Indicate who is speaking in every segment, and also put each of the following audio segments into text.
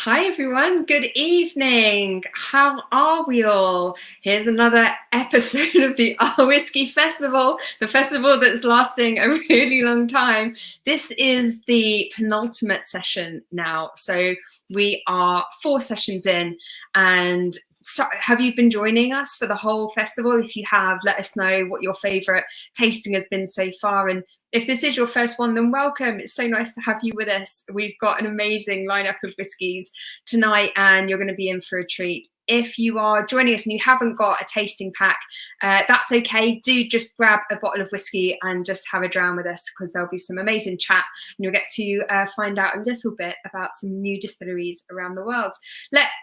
Speaker 1: Hi everyone, good evening. How are we all? Here's another episode of the OurWhisky Festival, the festival that's lasting a really long time. This is the penultimate session now. So we are 4 sessions in, and so have you been joining us for the whole festival? If you have, let us know what your favorite tasting has been so far. And if this is your first one, then welcome. It's so nice to have you with us. We've got an amazing lineup of whiskies tonight, and you're going to be in for a treat. If you are joining us and you haven't got a tasting pack, that's okay. Do just grab a bottle of whiskey and just have a dram with us, because there'll be some amazing chat and you'll get to find out a little bit about some new distilleries around the world.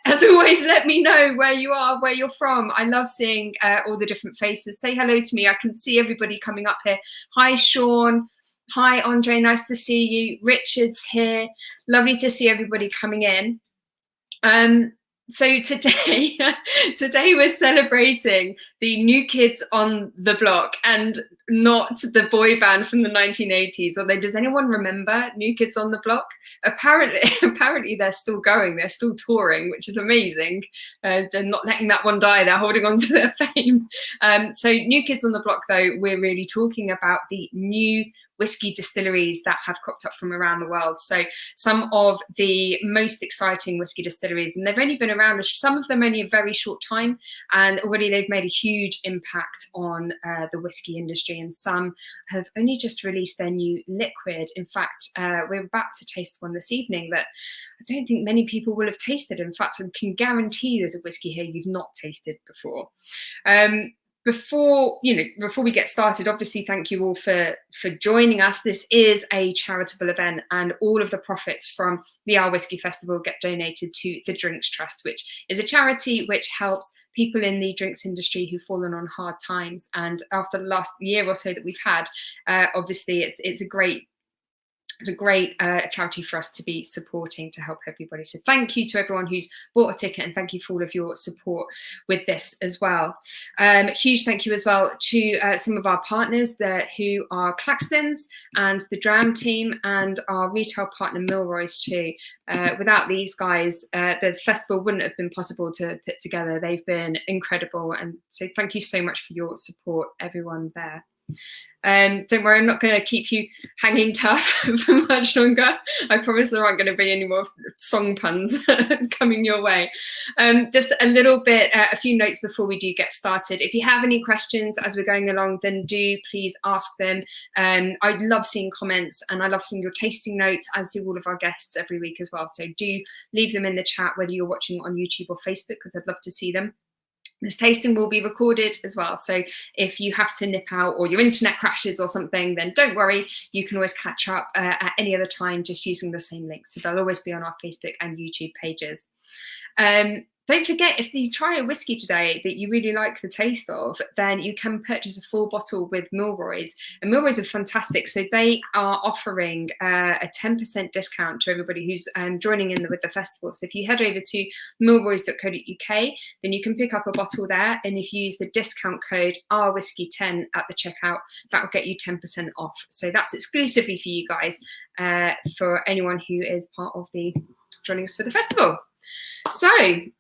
Speaker 1: As always, let me know where you are, where you're from. I love seeing all the different faces. Say hello to me. I can see everybody coming up here. Hi, Sean. Hi, Andre. Nice to see you. Richard's here. Lovely to see everybody coming in. So today we're celebrating the new kids on the block, and not the boy band from the 1980s. Although, does anyone remember New Kids on the Block? Apparently they're still going. They're still touring, which is amazing. They're not letting that one die. They're holding on to their fame. So New Kids on the Block, though, we're really talking about the new whiskey distilleries that have cropped up from around the world. So some of the most exciting whiskey distilleries, and they've only been around, some of them only a very short time, and already they've made a huge impact on the whiskey industry, and some have only just released their new liquid. In fact, we're about to taste one this evening that I don't think many people will have tasted. In fact, I can guarantee there's a whiskey here you've not tasted before. Before we get started, obviously, thank you all for joining us. This is a charitable event, and all of the profits from the OurWhisky Festival get donated to the Drinks Trust, which is a charity which helps people in the drinks industry who've fallen on hard times. And after the last year or so that we've had, obviously, it's a great charity for us to be supporting, to help everybody. So thank you to everyone who's bought a ticket, and thank you for all of your support with this as well. Huge thank you as well to some of our partners who are Claxton's and the Dram team, and our retail partner Milroy's too. Without these guys, the festival wouldn't have been possible to put together. They've been incredible, and so thank you so much for your support, everyone there. Don't worry, I'm not going to keep you hanging tough for much longer. I promise there aren't going to be any more song puns coming your way. Just a little bit, a few notes before we do get started. If you have any questions as we're going along, then do please ask them. I love seeing comments, and I love seeing your tasting notes, as do all of our guests every week as well. So do leave them in the chat, whether you're watching on YouTube or Facebook, because I'd love to see them. This tasting will be recorded as well, so if you have to nip out or your internet crashes or something, then don't worry, you can always catch up at any other time just using the same links. So they'll always be on our Facebook and YouTube pages. Don't forget, if you try a whiskey today that you really like the taste of, then you can purchase a full bottle with Milroy's. And Milroy's are fantastic. So they are offering a 10% discount to everybody who's joining in with the festival. So if you head over to milroys.co.uk, then you can pick up a bottle there. And if you use the discount code OurWhisky10 at the checkout, that will get you 10% off. So that's exclusively for you guys, for anyone who is part of the joining us for the festival. So I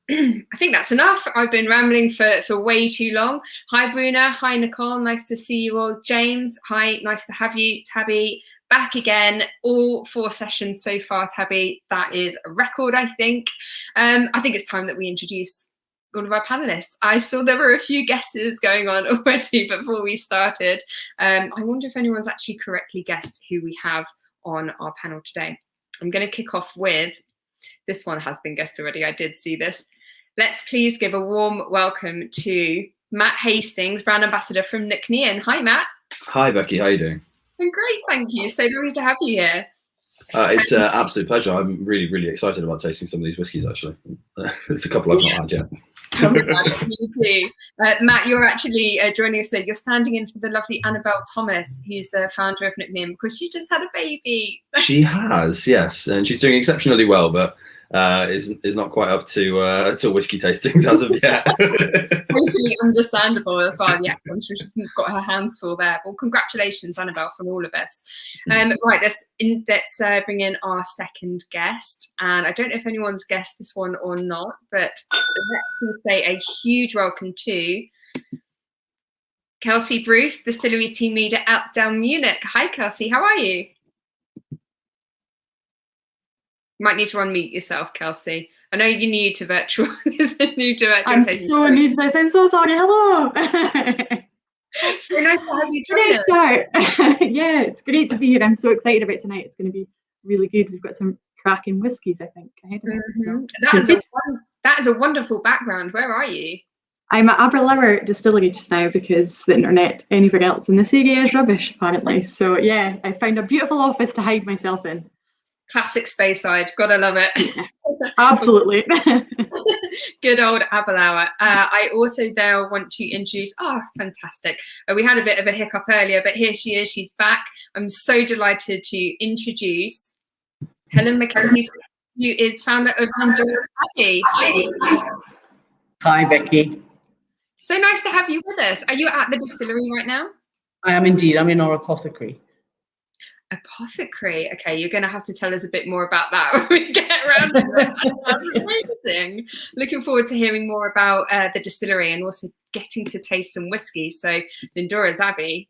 Speaker 1: think that's enough. I've been rambling for way too long. Hi, Bruna. Hi, Nicole. Nice to see you all. James. Hi. Nice to have you. Tabby, back again. All 4 sessions so far, Tabby. That is a record, I think. I think it's time that we introduce all of our panelists. I saw there were a few guesses going on already before we started. I wonder if anyone's actually correctly guessed who we have on our panel today. I'm going to kick off with, this one has been guessed already. I did see this. Let's please give a warm welcome to Matt Hastings, brand ambassador from Necknian. Hi, Matt.
Speaker 2: Hi, Becky. How are you doing?
Speaker 1: I'm great, thank you. So lovely to have you here.
Speaker 2: It's an absolute pleasure. I'm really, really excited about tasting some of these whiskies, actually. There's a couple I've not had yet.
Speaker 1: Me too. Matt, you're actually joining us today. You're standing in for the lovely Annabelle Thomas, who's the founder of Necknian, because she just had a baby.
Speaker 2: She has, yes, and she's doing exceptionally well. But is not quite up to whiskey tastings as of yet.
Speaker 1: Totally understandable as well. Yeah, I'm sure she's got her hands full there. Well, congratulations, Annabelle, from all of us. Right, let's bring in our second guest. And I don't know if anyone's guessed this one or not, but let's say a huge welcome to Kelsey Bruce, Distillery Team Leader at Del Munich. Hi, Kelsey. How are you? You might need to unmute yourself, Kelsey. I know you're new to virtual.
Speaker 3: I'm so new to this. I'm so sorry. Hello.
Speaker 1: So nice to have you join us.
Speaker 3: Yeah, it's great to be here. I'm so excited about tonight. It's going to be really good. We've got some cracking whiskies, I think, ahead of us. So.
Speaker 1: That is a wonderful background. Where are you?
Speaker 3: I'm at Aberlour Distillery just now because the internet anywhere else in this area is rubbish, apparently. So yeah, I found a beautiful office to hide myself in.
Speaker 1: Classic Speyside. Gotta love it.
Speaker 3: Yeah, absolutely.
Speaker 1: Good old Aberlour. I also there want to introduce, fantastic. We had a bit of a hiccup earlier, but here she is. She's back. I'm so delighted to introduce Helen Mackenzie, who is founder of Lindora Abbey.
Speaker 4: Hi, Vicky.
Speaker 1: So nice to have you with us. Are you at the distillery right now?
Speaker 4: I am indeed. I'm in our apothecary.
Speaker 1: Apothecary. Okay, you're going to have to tell us a bit more about that when we get around to it. That sounds amazing. Looking forward to hearing more about the distillery and also getting to taste some whiskey. So, Lindora's Abbey.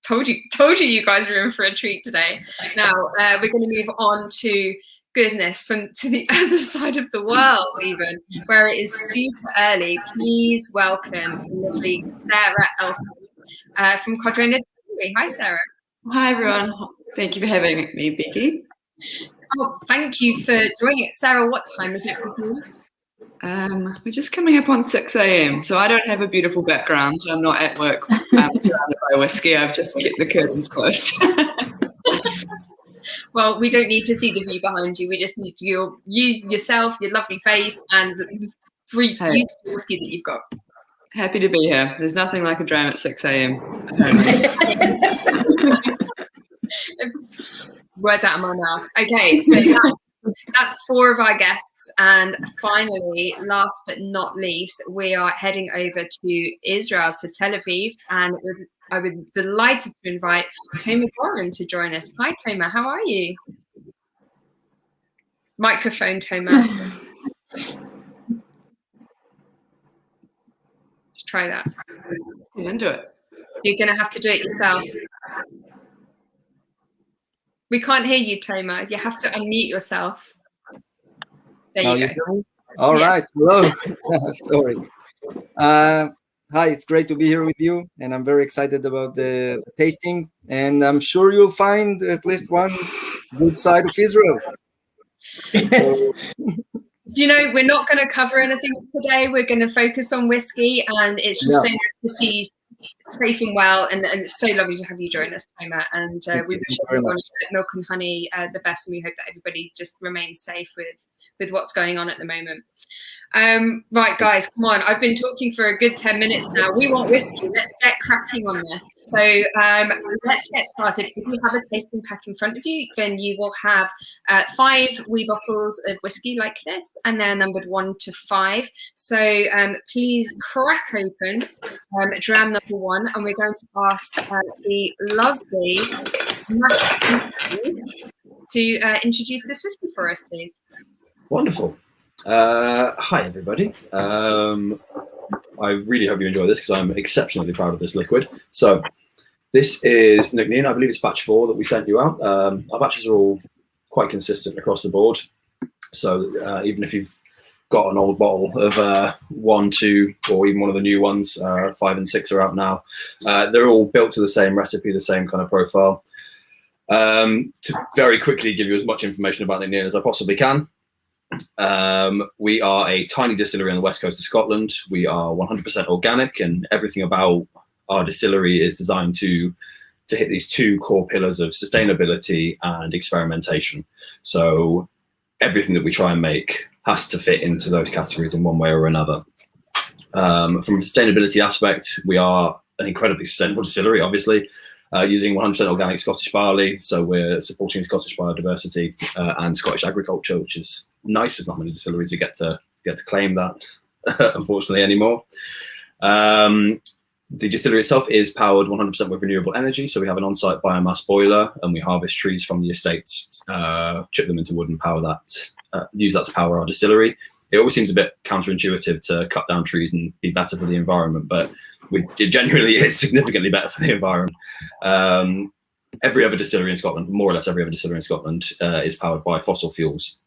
Speaker 1: Told you guys were in for a treat today. Now we're going to move on to goodness to the other side of the world, even where it is super early. Please welcome lovely Sarah Elfman from Codrona Distillery. Hi, Sarah.
Speaker 5: Hi, everyone. Thank you for having me, Becky.
Speaker 1: Oh, thank you for joining it. Sarah, what time is it for you?
Speaker 5: We're just coming up on 6 a.m, so I don't have a beautiful background. I'm not at work surrounded by whiskey. I've just kept the curtains closed.
Speaker 1: Well, we don't need to see the view behind you. We just need you yourself, your lovely face, and the free beautiful whiskey that you've got.
Speaker 5: Happy to be here. There's nothing like a dram at 6 a.m.
Speaker 1: Words out of my mouth. Okay, so that's 4 of our guests, and finally, last but not least, we are heading over to Israel, to Tel Aviv, and I was delighted to invite Toma Gorman to join us. Hi, Toma. How are you? Microphone, Toma. Let's try that.
Speaker 5: Get into it.
Speaker 1: You're going to have to do it yourself. We can't hear you, Toma. You have to unmute yourself. There you go.
Speaker 6: All right. Hello. Sorry. Hi, it's great to be here with you, and I'm very excited about the tasting, and I'm sure you'll find at least one good side of Israel.
Speaker 1: You know, we're not going to cover anything today. We're going to focus on whiskey, and it's just so nice to see safe and well, and it's so lovely to have you join us, Toma. And we wish everyone at Milk and Honey the best, and we hope that everybody just remains safe with what's going on at the moment. Right, guys, come on. I've been talking for a good 10 minutes now. We want whiskey. Let's get cracking on this. So let's get started. If you have a tasting pack in front of you, then you will have 5 wee bottles of whiskey like this, and they're numbered 1 to 5. So please crack open dram number 1, and we're going to ask the lovely Matt to introduce this whiskey for us, please.
Speaker 2: Wonderful. Hi, everybody. I really hope you enjoy this because I'm exceptionally proud of this liquid. So this is Nickneen. I believe it's batch 4 that we sent you out. Our batches are all quite consistent across the board. So even if you've got an old bottle of 1, 2, or even one of the new ones, 5 and 6 are out now. They're all built to the same recipe, the same kind of profile. To very quickly give you as much information about Nickneen as I possibly can. We are a tiny distillery on the west coast of Scotland. We are 100% organic, and everything about our distillery is designed to hit these 2 core pillars of sustainability and experimentation. So everything that we try and make has to fit into those categories in one way or another. From a sustainability aspect, we are an incredibly sustainable distillery, obviously. using 100% organic Scottish barley. So we're supporting Scottish biodiversity and Scottish agriculture, which is nice. There's not many distilleries who get to claim that, unfortunately, anymore. The distillery itself is powered 100% with renewable energy. So we have an on-site biomass boiler, and we harvest trees from the estates, chip them into wood, and power that. Use that to power our distillery. It always seems a bit counterintuitive to cut down trees and be better for the environment, but it genuinely is significantly better for the environment. Every other distillery in Scotland, more or less every other distillery in Scotland, is powered by fossil fuels,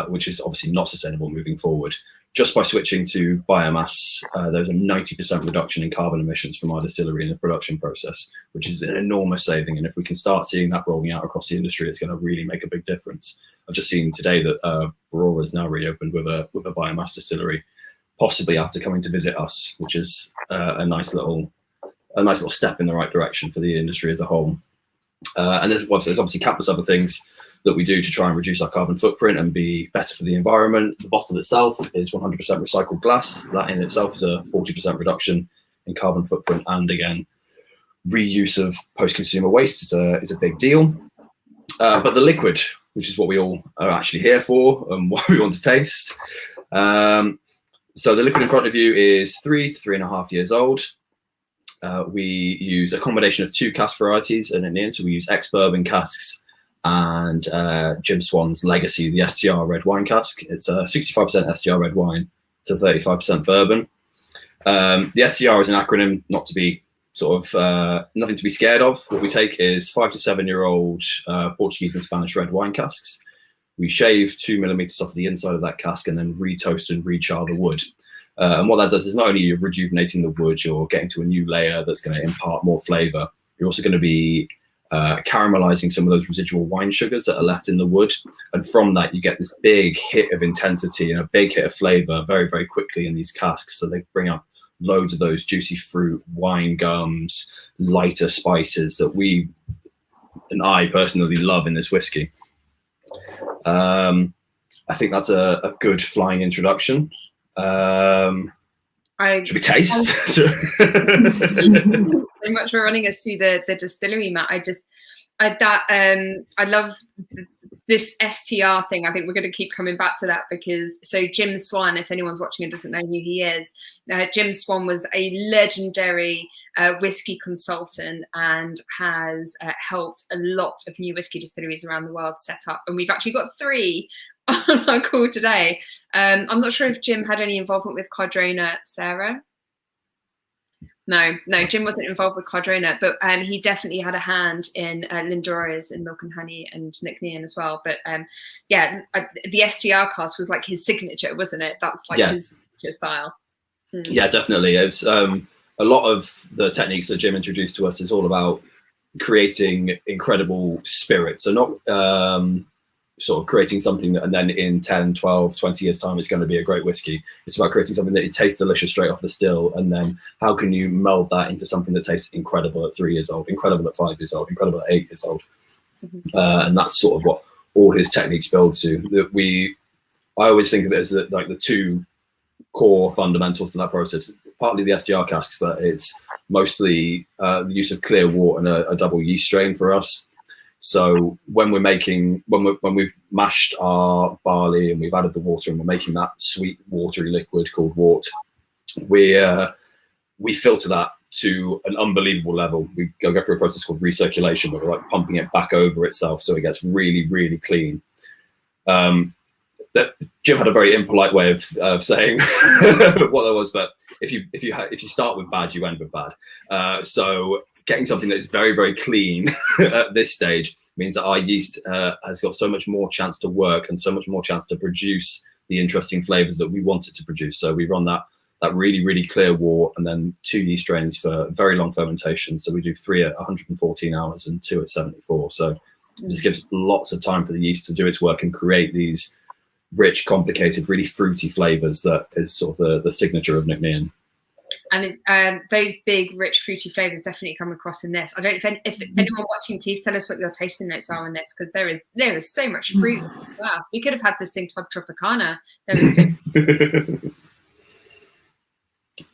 Speaker 2: which is obviously not sustainable moving forward. Just by switching to biomass, there's a 90% reduction in carbon emissions from our distillery in the production process, which is an enormous saving. And if we can start seeing that rolling out across the industry, it's going to really make a big difference. I've just seen today that Aurora is now reopened with a biomass distillery, possibly after coming to visit us, which is a nice little step in the right direction for the industry as a whole. And there's obviously countless other things that we do to try and reduce our carbon footprint and be better for the environment. The bottle itself is 100% recycled glass. That in itself is a 40% reduction in carbon footprint. And again, reuse of post-consumer waste is a big deal. But the liquid, which is what we all are actually here for and what we want to taste. So the liquid in front of you is 3 to 3.5 years old. We use a combination of 2 cask varieties in it. So we use ex-bourbon casks and Jim Swan's Legacy, the Str Red Wine Cask. It's 65% Str Red Wine to 35% bourbon. The STR is an acronym, not to be nothing to be scared of. What we take is 5 to 7 year old Portuguese and Spanish red wine casks. We shave 2 millimeters off the inside of that cask and then re-toast and re-char the wood. And what that does is not only you're rejuvenating the wood, you're getting to a new layer that's going to impart more flavor. You're also going to be caramelizing some of those residual wine sugars that are left in the wood. And from that, you get this big hit of intensity and a big hit of flavor very, very quickly in these casks. So they bring up loads of those juicy fruit, wine gums, lighter spices that we, and I personally love in this whiskey. I think that's a good flying introduction. Should we taste?
Speaker 1: Thank you so much for running us through the distillery, Matt. I love this STR thing. I think we're going to keep coming back to that because Jim Swan, if anyone's watching and doesn't know who he is, Jim Swan was a legendary whiskey consultant and has helped a lot of new whiskey distilleries around the world set up. And we've actually got 3 on our call today. I'm not sure if Jim had any involvement with Codrona, Sarah. No, Jim wasn't involved with Codrona, but he definitely had a hand in Lindora's and Milk and Honey and Nick Nean as well. But the STR cast was like his signature, wasn't it? That's like his signature style.
Speaker 2: Yeah, definitely. It's a lot of the techniques that Jim introduced to us is all about creating incredible spirit. So not sort of creating something that, and then in 10, 12, 20 years time, it's going to be a great whiskey. It's about creating something that it tastes delicious straight off the still. And then how can you meld that into something that tastes incredible at 3 years old, incredible at 5 years old, incredible at 8 years old. And that's sort of what all his techniques build to. I always think of it as like the 2 core fundamentals to that process, partly the STR casks, but it's mostly the use of clear wort and a double yeast strain for us. So when we've mashed our barley and we've added the water and we're making that sweet watery liquid called wort, we filter that to an unbelievable level. We go through a process called recirculation where we're like pumping it back over itself so it gets really, really clean. That Jim had a very impolite way of saying what that was, but if you start with bad, you end with bad. So getting something that is very, very clean at this stage means that our yeast has got so much more chance to work and so much more chance to produce the interesting flavors that we want it to produce. So we run that really, really clear wort and then 2 yeast strains for very long fermentation. So we do 3 at 114 hours and 2 at 74. So it just gives lots of time for the yeast to do its work and create these rich, complicated, really fruity flavors that is sort of the signature of Nick Nean.
Speaker 1: And those big, rich, fruity flavors definitely come across in this. I don't know if anyone watching, please tell us what your tasting notes are on this, because there is so much fruit in the glass. We could have had this thing Club Tropicana. There was so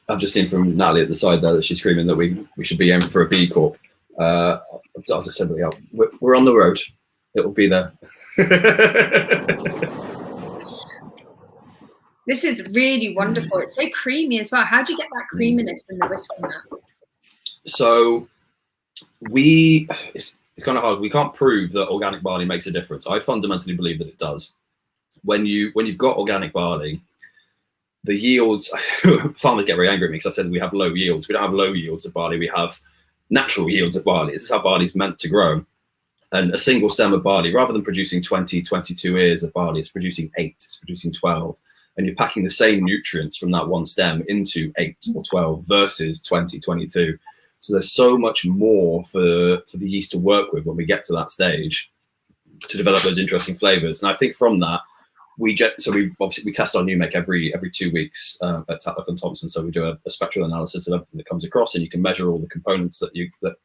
Speaker 2: I've just seen from Natalie at the side there that she's screaming that we should be aiming for a B Corp. I'll just say that, yeah, we're on the road. It will be there.
Speaker 1: This is really wonderful. It's so creamy as well. How do you get that creaminess in the whiskey now?
Speaker 2: So it's kind of hard. We can't prove that organic barley makes a difference. I fundamentally believe that it does. When you've got organic barley, the yields, farmers get very angry at me because I said we have low yields. We don't have low yields of barley. We have natural yields of barley. This is how barley is meant to grow. And a single stem of barley, rather than producing 20, 22 ears of barley, it's producing 8, it's producing 12. And you're packing the same nutrients from that one stem into 8 or 12 versus 20, 22. So there's so much more for the yeast to work with when we get to that stage to develop those interesting flavors. And I think from that, we test our new make every 2 weeks at Tatlock and Thompson. So we do a spectral analysis of everything that comes across, and you can measure all the components that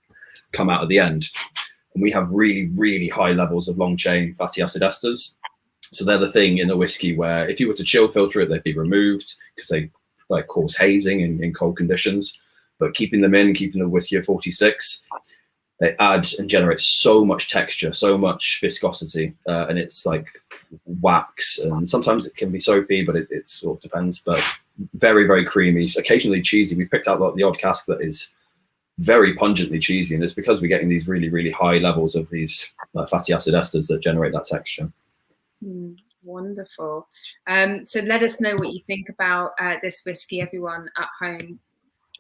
Speaker 2: come out at the end. And we have really, really high levels of long chain fatty acid esters. So they're the thing in the whiskey where if you were to chill filter it, they'd be removed because they cause hazing in cold conditions. But keeping them in, keeping the whiskey at 46, they add and generate so much texture, so much viscosity, and it's like wax. And sometimes it can be soapy, but it sort of depends. But very, very creamy, occasionally cheesy. We picked out the odd cask that is very pungently cheesy, and it's because we're getting these really, really high levels of these fatty acid esters that generate that texture.
Speaker 1: Wonderful. So let us know what you think about this whiskey, everyone at home.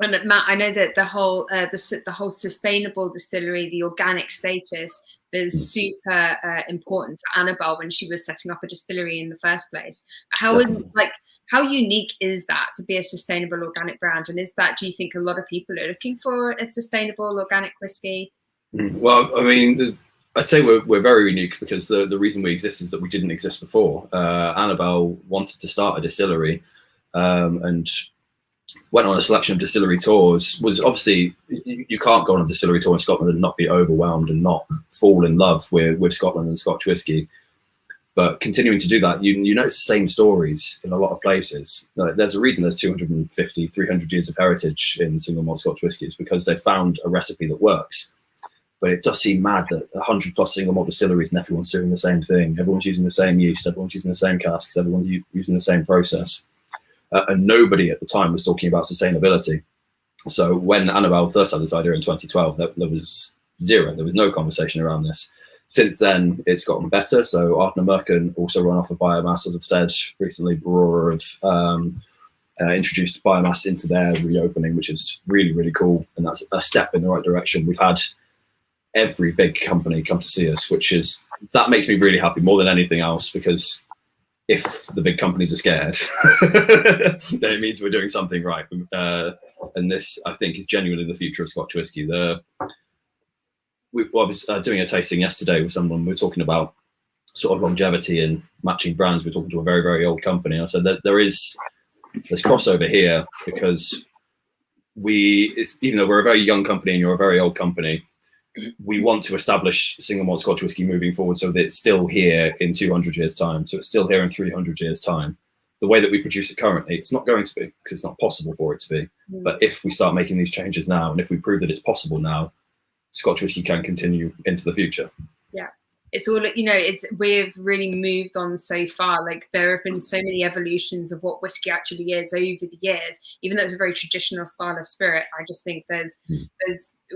Speaker 1: And Matt, I know that the whole sustainable distillery, the organic status, is super important for Annabelle when she was setting up a distillery in the first place. How unique is that to be a sustainable organic brand? And do you think a lot of people are looking for a sustainable organic whiskey?
Speaker 2: Well, I mean, I'd say we're very unique because the reason we exist is that we didn't exist before. Annabelle wanted to start a distillery and went on a selection of distillery tours. Was obviously, you can't go on a distillery tour in Scotland and not be overwhelmed and not fall in love with Scotland and Scotch whisky. But continuing to do that, you notice the same stories in a lot of places. There's a reason there's 250, 300 years of heritage in single malt Scotch whiskies, because they found a recipe that works. But it does seem mad that 100+ single malt distilleries and everyone's doing the same thing. Everyone's using the same yeast, everyone's using the same casks, everyone's using the same process. And nobody at the time was talking about sustainability. So when Annabelle first had this idea in 2012, there was zero. There was no conversation around this. Since then, it's gotten better. So Ardna Merkin also run off of biomass, as I've said recently. Brewer have introduced biomass into their reopening, which is really, really cool. And that's a step in the right direction. We've had every big company come to see us, that makes me really happy more than anything else, because if the big companies are scared, then it means we're doing something right. And this, I think, is genuinely the future of Scotch whisky. I was doing a tasting yesterday with someone. We were talking about sort of longevity and matching brands. We're talking to a very, very old company. And I said that there's crossover here, because even though we're a very young company and you're a very old company, we want to establish single malt Scotch whisky moving forward so that it's still here in 200 years' time. So it's still here in 300 years' time. The way that we produce it currently, it's not going to be, because it's not possible for it to be. But if we start making these changes now, and if we prove that it's possible now, Scotch whisky can continue into the future. Yeah.
Speaker 1: It's all, we've really moved on so far. Like, there have been so many evolutions of what whiskey actually is over the years. Even though it's a very traditional style of spirit, I just think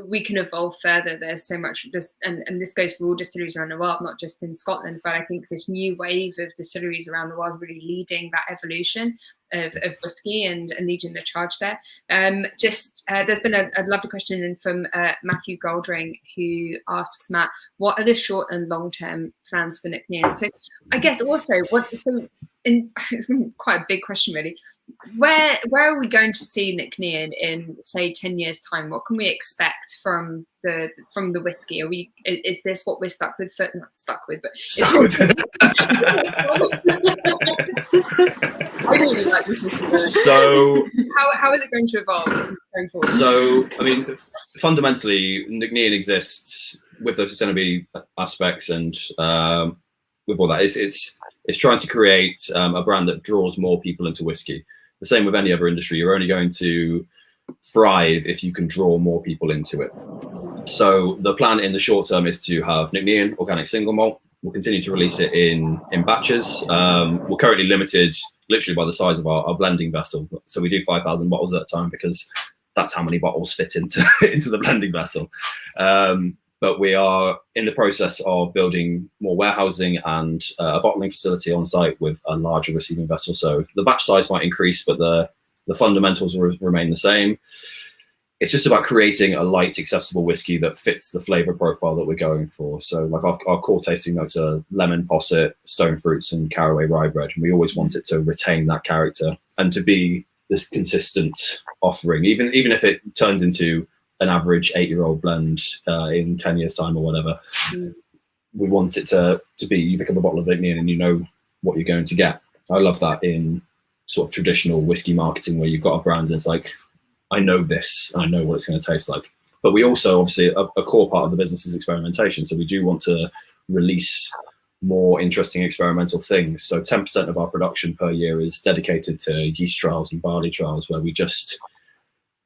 Speaker 1: we can evolve further. There's so much, and this goes for all distilleries around the world, not just in Scotland. But I think this new wave of distilleries around the world really leading that evolution of whiskey and leading the charge there. There's been a lovely question in from Matthew Goldring, who asks Matt, what are the short and long-term plans for Nick Nean? So I guess also it's quite a big question really. Where are we going to see Nick Nean in, say, 10 years time? What can we expect from the whiskey? Is this what we're stuck with? Not stuck with, but
Speaker 2: stuck with.
Speaker 1: I really like this whiskey.
Speaker 2: So
Speaker 1: how is it going to evolve going forward?
Speaker 2: So I mean, fundamentally, Nick Nean exists with those sustainability aspects and with all that. It's trying to create a brand that draws more people into whiskey. The same with any other industry. You're only going to thrive if you can draw more people into it. So the plan in the short term is to have Nicnean organic single malt. We'll continue to release it in batches. We're currently limited literally by the size of our blending vessel. So we do 5,000 bottles at a time because that's how many bottles fit into the blending vessel. But we are in the process of building more warehousing and a bottling facility on site with a larger receiving vessel. So the batch size might increase, but the fundamentals will remain the same. It's just about creating a light, accessible whiskey that fits the flavor profile that we're going for. So like our core tasting notes are lemon, posset, stone fruits, and caraway rye bread. And we always want it to retain that character and to be this consistent offering, even if it turns into an average 8-year-old blend in 10 years time or whatever. We want it to be, you pick up a bottle of Nicnean and you know what you're going to get. I love that in sort of traditional whiskey marketing where you've got a brand and it's like, I know this, and I know what it's going to taste like. But we also, obviously, a core part of the business is experimentation. So we do want to release more interesting experimental things. So 10% of our production per year is dedicated to yeast trials and barley trials, where we just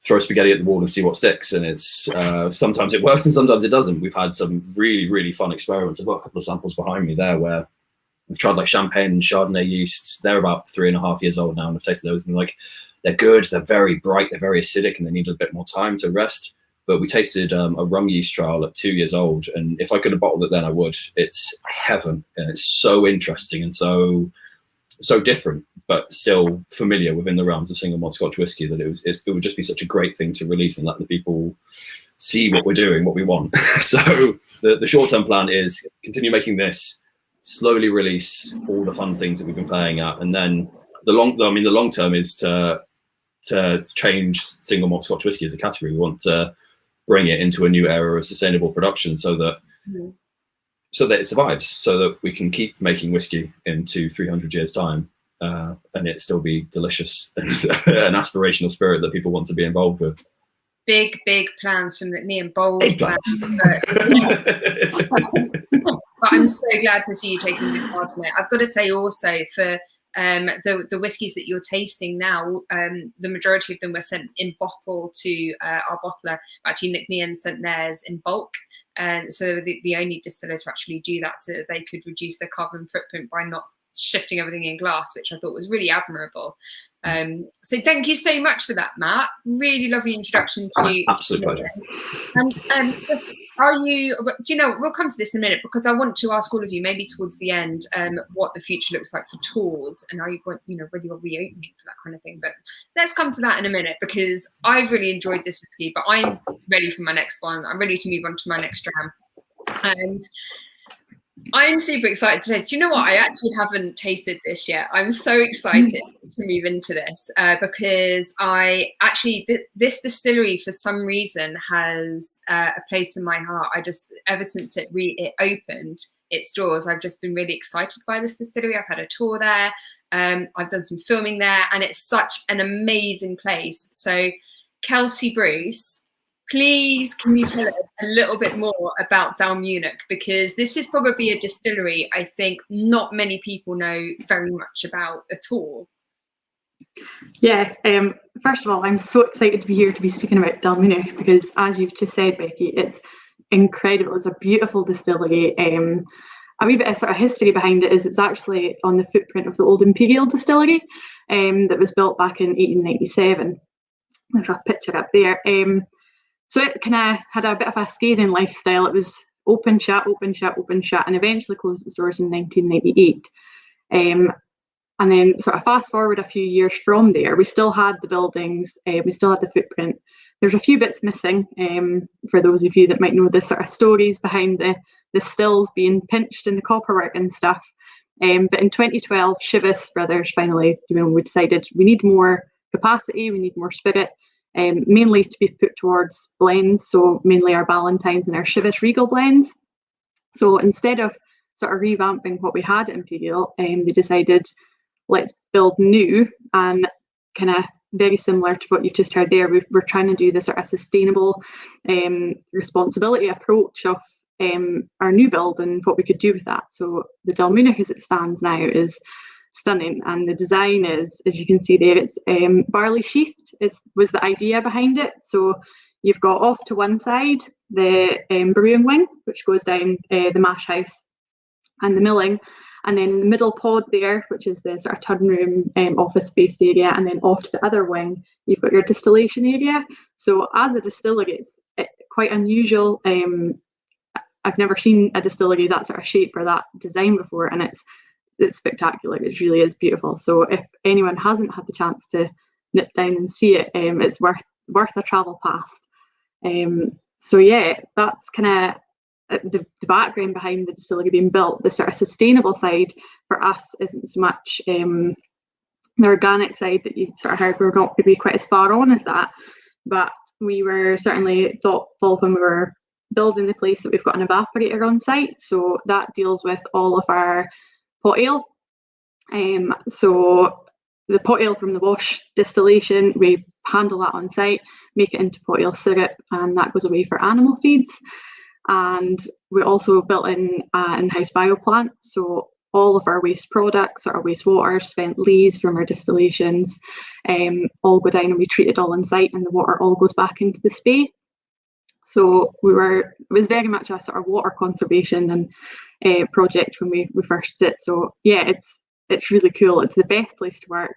Speaker 2: throw spaghetti at the wall and see what sticks. And it's sometimes it works and sometimes it doesn't. We've had some really, really fun experiments. I've got a couple of samples behind me there where we've tried like champagne and Chardonnay yeasts. They're about 3.5 years old now, and I've tasted those and they're good. They're very bright. They're very acidic, and they need a bit more time to rest. But we tasted a rum yeast trial at 2 years old, and if I could have bottled it then, I would. It's heaven, and it's so interesting and so different, but still familiar within the realms of single malt Scotch whiskey. That it would just be such a great thing to release and let the people see what we're doing, what we want. So the short-term plan is continue making this, slowly release all the fun things that we've been playing at, and then the long term is to change single malt Scotch whiskey as a category. We want to bring it into a new era of sustainable production so that it survives, so that we can keep making whiskey in 200-300 years time, and it still be delicious and an aspirational spirit that people want to be involved with.
Speaker 1: Big plans from Nicnean, bold plans. But I'm so glad to see you taking the part in it. I've got to say also for the whiskies that you're tasting now, the majority of them were sent in bottle to our bottler. Actually, Nicnean sent theirs in bulk, and so the only distiller to actually do that, so that they could reduce their carbon footprint by not shifting everything in glass, which I thought was really admirable. So thank you so much for that, Matt. Really lovely introduction to
Speaker 2: absolute pleasure.
Speaker 1: Just, we'll come to this in a minute, because I want to ask all of you, maybe towards the end, what the future looks like for tours and whether you're reopening for that kind of thing. But let's come to that in a minute, because I've really enjoyed this whiskey, but I'm ready for my next one. I'm ready to move on to my next dram. And I'm super excited to taste. Do you know what? I actually haven't tasted this yet. I'm so excited to move into this because this distillery for some reason has a place in my heart. Ever since it opened its doors, I've just been really excited by this distillery. I've had a tour there. I've done some filming there, and it's such an amazing place. So, Kelsey Bruce, please, can you tell us a little bit more about Dalmunach? Because this is probably a distillery I think not many people know very much about at all.
Speaker 3: Yeah, first of all, I'm so excited to be here to be speaking about Dalmunach, because as you've just said, Becky, it's incredible. It's a beautiful distillery. A wee bit of sort of history behind it is it's actually on the footprint of the old Imperial Distillery that was built back in 1897. There's a picture up there. So it kind of had a bit of a scathing lifestyle. It was open, shut, and eventually closed its doors in 1998. And then sort of fast forward a few years from there, we still had the buildings, we still had the footprint. There's a few bits missing, for those of you that might know the sort of stories behind the stills being pinched in the copperwork and stuff. But in 2012, Chivas Brothers finally, we decided we need more capacity, we need more spirit. Mainly to be put towards blends, so mainly our Ballantines and our Chivas Regal blends. So instead of sort of revamping what we had at Imperial, they decided, let's build new, and kind of very similar to what you've just heard there. We're trying to do the sort of sustainable responsibility approach of our new build and what we could do with that. So the Dalmunach as it stands now is stunning, and the design is, as you can see there, it's barley sheathed was the idea behind it. So you've got off to one side the brewing wing, which goes down the mash house and the milling, and then the middle pod there, which is the sort of turn room office space area, and then off to the other wing you've got your distillation area. So as a distillery, it's quite unusual. I've never seen a distillery that sort of shape or that design before, and it's spectacular. It really is beautiful. So if anyone hasn't had the chance to nip down and see it, it's worth a travel past. So yeah, that's kind of the background behind the distillery being built. The sort of sustainable side for us isn't so much the organic side that you sort of heard. We're not going to be quite as far on as that, but we were certainly thoughtful when we were building the place that we've got an evaporator on site. So that deals with all of our pot ale. So the pot ale from the wash distillation, we handle that on site, make it into pot ale syrup, and that goes away for animal feeds. And we also built in an in-house bioplant. So all of our waste products or our wastewater, spent lees from our distillations, all go down and we treat it all on site, and the water all goes back into the spay. So it was very much a sort of water conservation and project when we first did it. So yeah, it's really cool. It's the best place to work.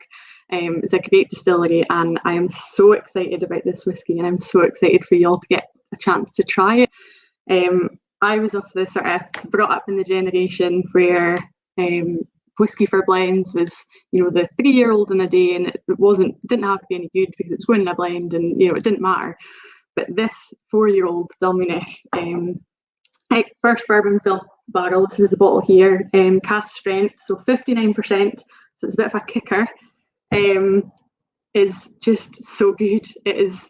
Speaker 3: It's a great distillery, and I am so excited about this whiskey, and I'm so excited for you all to get a chance to try it. I was of the sort of brought up in the generation where whiskey for blends was, the 3-year-old in a day, and it didn't have to be any good because it's going in a blend, and it didn't matter. But this 4-year-old Dalmunich, first bourbon fill barrel, this is the bottle here, cask strength, so 59%, so it's a bit of a kicker, is just so good. It is,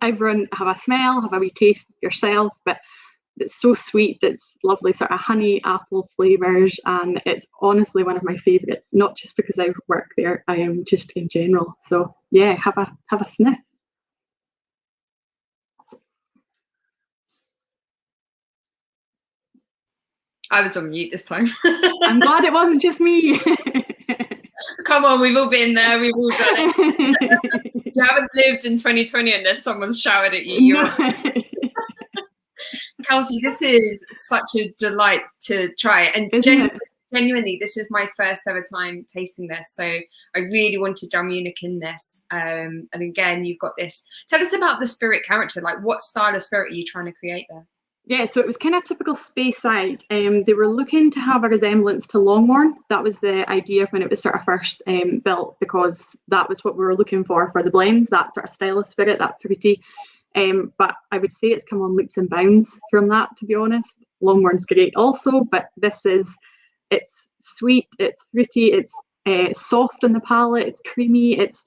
Speaker 3: everyone have a smell, have a wee taste yourself, but it's so sweet. It's lovely sort of honey apple flavours, and it's honestly one of my favourites, not just because I work there, I am just in general. So yeah, have a sniff.
Speaker 1: I was on mute this time.
Speaker 3: I'm glad it wasn't just me.
Speaker 1: Come on, we've all been there. We've all done it. You haven't lived in 2020 unless someone's shouted at you. Kelsey, this is such a delight to try it. And genuinely, this is my first ever time tasting this. So I really wanted Dalmunich in this. And again, you've got this. Tell us about the spirit character. Like, what style of spirit are you trying to create there?
Speaker 3: Yeah, so it was kind of typical Speyside. They were looking to have a resemblance to Longmorn. That was the idea when it was sort of first built, because that was what we were looking for the blends, that sort of style of spirit, that fruity. But I would say it's come on leaps and bounds from that, to be honest. Longmorn's great also, but it's sweet, it's fruity, it's soft on the palate, it's creamy, it's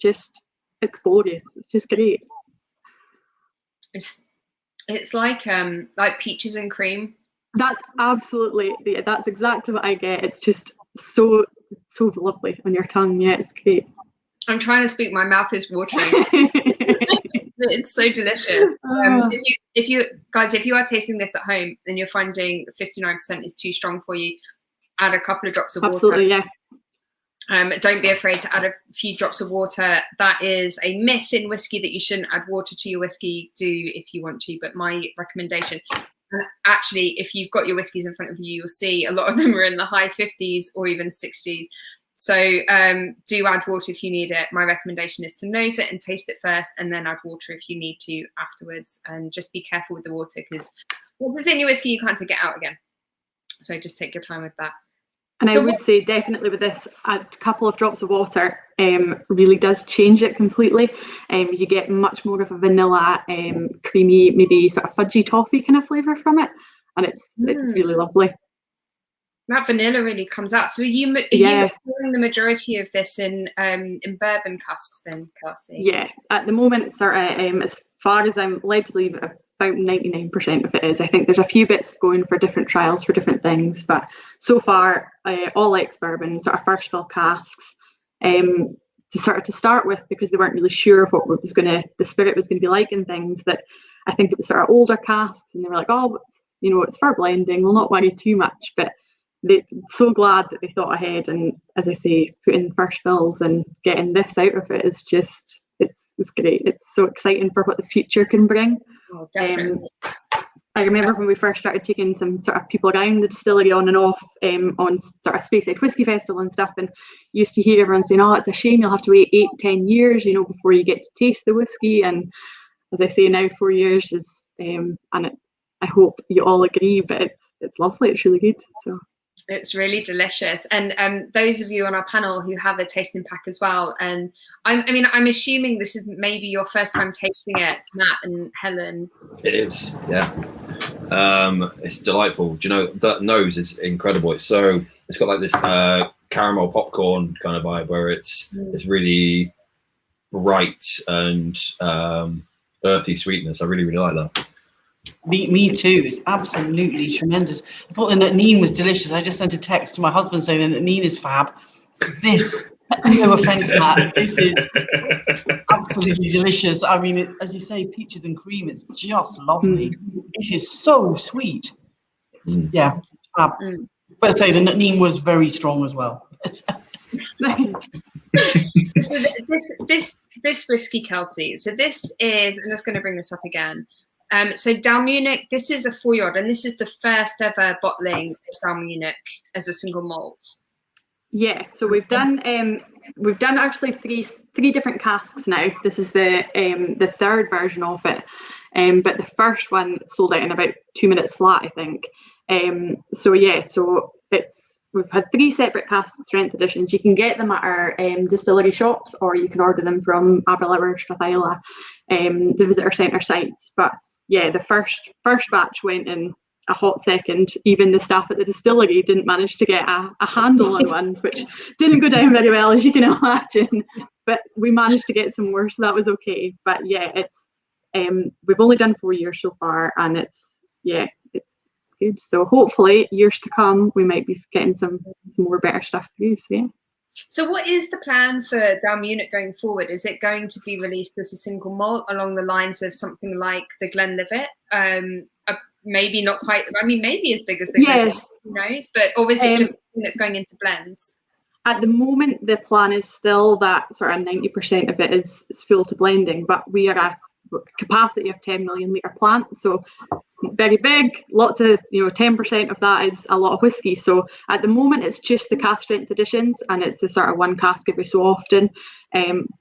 Speaker 3: glorious. It's just great.
Speaker 1: It's like peaches and cream.
Speaker 3: That's exactly what I get. It's just so lovely on your tongue. Yeah, it's great.
Speaker 1: I'm trying to speak. My mouth is watering. It's so delicious. If you are tasting this at home and you're finding 59% is too strong for you, add a couple of drops of water.
Speaker 3: Absolutely, yeah.
Speaker 1: Don't be afraid to add a few drops of water. That is a myth in whiskey, that you shouldn't add water to your whiskey. Do if you want to, but my recommendation, and actually, if you've got your whiskies in front of you, you'll see a lot of them are in the high 50s or even 60s. So do add water if you need it. My recommendation is to nose it and taste it first, and then add water if you need to afterwards. And just be careful with the water, because once it's in your whiskey, you can't take it out again. So just take your time with that.
Speaker 3: And I would say definitely with this, a couple of drops of water really does change it completely. You get much more of a vanilla, creamy, maybe sort of fudgy toffee kind of flavour from it. And it's really lovely.
Speaker 1: That vanilla really comes out. So are you pouring the majority of this in bourbon casks then, Kelsey? Yeah, at the moment, sort of, as far as I'm led to believe, about 99% of it is. I think there's a few bits going for different trials for different things, but so far, all ex-bourbon, sort of first fill casks, to start with, because they weren't really sure what the spirit was going to be like and things, that I think it was sort of older casks, and they were like, oh, it's for blending, we'll not worry too much, but they're so glad that they thought ahead, and as I say, putting first fills and getting this out of it is just
Speaker 3: it's great. It's so exciting for what the future can bring.
Speaker 1: Oh, definitely.
Speaker 3: I remember when we first started taking some sort of people around the distillery on and off on sort of Speyside Whisky Festival and stuff, and used to hear everyone saying, "Oh, it's a shame you'll have to wait 8-10 years, you know, before you get to taste the whiskey." And as I say now, 4 years is, and I hope you all agree, but it's lovely. It's really good. So.
Speaker 1: It's really delicious. And those of you on our panel who have a tasting pack as well, and I'm assuming this is maybe your first time tasting it, Matt and Helen.
Speaker 2: It is, yeah. It's delightful. Do you know, that nose is incredible. It's got like this caramel popcorn kind of vibe where it's really bright and earthy sweetness. I really, really like that.
Speaker 4: Me too. It's absolutely tremendous. I thought the Nutneen was delicious. I just sent a text to my husband saying the Nutneen is fab. This, no offense, Matt, this is absolutely delicious. I mean, as you say, peaches and cream, it's just lovely. It is so sweet. Yeah, fab. But I say the Nutneen was very strong as well.
Speaker 1: So this whiskey, Kelsey. So this is, I'm just going to bring this up again. So Dalmunich, this is a 4-year-old, and this is the first ever bottling of Dalmunich as a single malt.
Speaker 3: Yeah, so we've done actually three different casks now. This is the third version of it, but the first one sold out in about 2 minutes flat, I think. So we've had 3 separate cask strength editions. You can get them at our distillery shops, or you can order them from Aberlour, Strathyla, the visitor centre sites. But yeah, the first batch went in a hot second. Even the staff at the distillery didn't manage to get a handle on one, which didn't go down very well, as you can imagine. But we managed to get some more, so that was okay. But yeah, it's we've only done 4 years so far, and it's good. So hopefully, years to come, we might be getting some more better stuff through. So yeah.
Speaker 1: So what is the plan for Dalmunich going forward? Is it going to be released as a single malt along the lines of something like the Glenlivet? Maybe not quite, I mean, maybe as big as the Glenlivet, who knows? But, or is it just something that's going into blends?
Speaker 3: At the moment, the plan is still that sort of 90% of it is full to blending, but we are a capacity of 10 million litre plant, so very big, lots of, 10% of that is a lot of whiskey. So at the moment it's just the cask strength editions, and it's the sort of one cask every so often,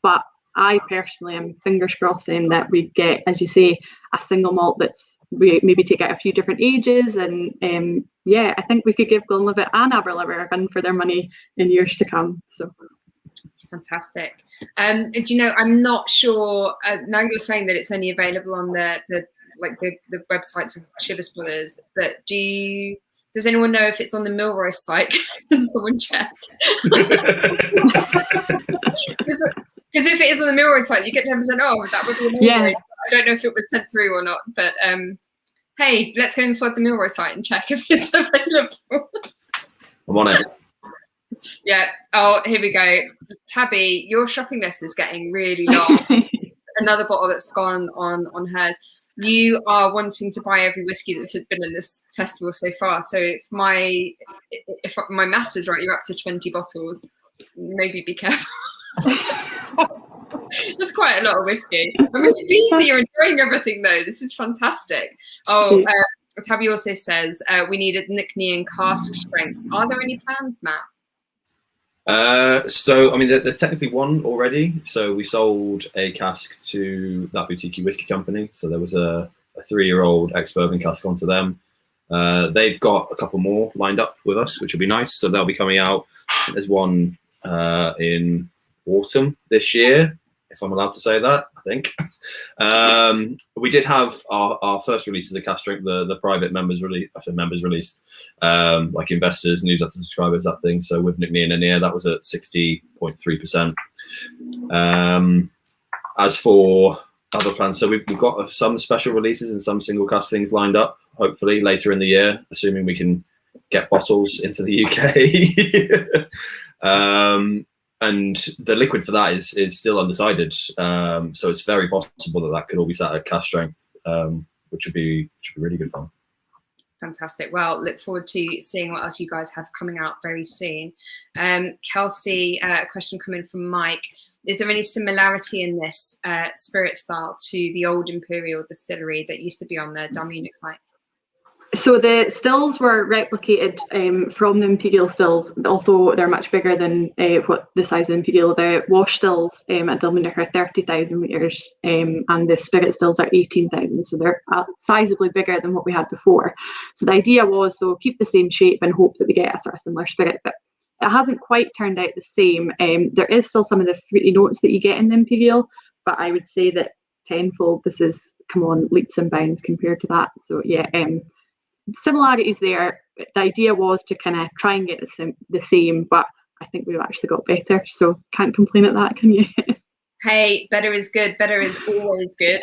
Speaker 3: but I personally am fingers crossing that we get, as you say, a single malt that's we maybe take out a few different ages, and I think we could give Glenlivet and Aberlour a run for their money in years to come. So
Speaker 1: fantastic. Do you know, I'm not sure, now you're saying that it's only available on the websites of Chivas Brothers, but does anyone know if it's on the Milroy site? Can someone check? Because if it is on the Milroy site, you get 10% off. That would be amazing.
Speaker 3: Yeah.
Speaker 1: I don't know if it was sent through or not, but hey, let's go and flood the Milroy site and check if it's available.
Speaker 2: I'm on it.
Speaker 1: Yeah. Oh, here we go. Tabby, your shopping list is getting really long. Another bottle that's gone on hers. You are wanting to buy every whiskey that's been in this festival so far. So if my maths is right, you're up to 20 bottles. Maybe be careful. That's quite a lot of whiskey. I'm really pleased that you're enjoying everything, though. This is fantastic. Oh, Tabby also says we need a Nutneen cask strength. Are there any plans, Matt?
Speaker 2: So, I mean, there's technically one already. So we sold a cask to that boutique whiskey company. So there was a 3-year-old ex-bourbon cask onto them. They've got a couple more lined up with us, which will be nice. So they'll be coming out. There's one in autumn this year, if I'm allowed to say that, I think. We did have our first release as a cask strength, the private members release. I said members release, like investors, newsletter subscribers, that thing. So with Nutneen in here, that was at 60.3%. As for other plans, so we've got some special releases and some single cask things lined up, hopefully later in the year, assuming we can get bottles into the UK. And the liquid for that is still undecided. So it's very possible that could all be sat at cask strength, which would be really good fun.
Speaker 1: Fantastic. Well, look forward to seeing what else you guys have coming out very soon. Kelsey, a question coming from Mike. Is there any similarity in this spirit style to the old Imperial distillery that used to be on the Munich site?
Speaker 3: So the stills were replicated from the Imperial stills, although they're much bigger than what the size of the Imperial. The wash stills at Munich are 30,000 litres and the spirit stills are 18,000, so they're sizably bigger than what we had before. So the idea was, though, keep the same shape and hope that we get a sort of similar spirit, but it hasn't quite turned out the same. There is still some of the fruity notes that you get in the Imperial, but I would say that tenfold, this is, come on, leaps and bounds compared to that. So yeah, similarities there. The idea was to kind of try and get the same, but I think we've actually got better, so can't complain at that, can you?
Speaker 1: Hey, better is good. Better is always good.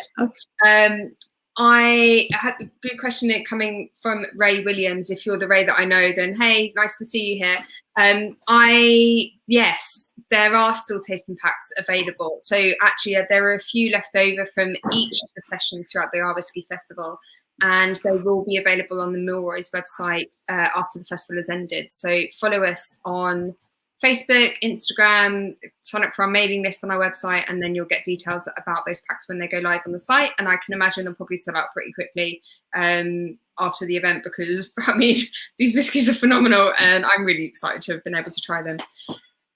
Speaker 1: I had a good question coming from Ray Williams. If you're the Ray that I know, then hey, nice to see you here. Yes, there are still tasting packs available. So actually, there are a few left over from each of the sessions throughout the OurWhisky Festival, and they will be available on the Milroy's website after the festival has ended. So follow us on Facebook, Instagram, sign up for our mailing list on our website, and then you'll get details about those packs when they go live on the site. And I can imagine they'll probably sell out pretty quickly after the event, because I mean, these whiskies are phenomenal and I'm really excited to have been able to try them.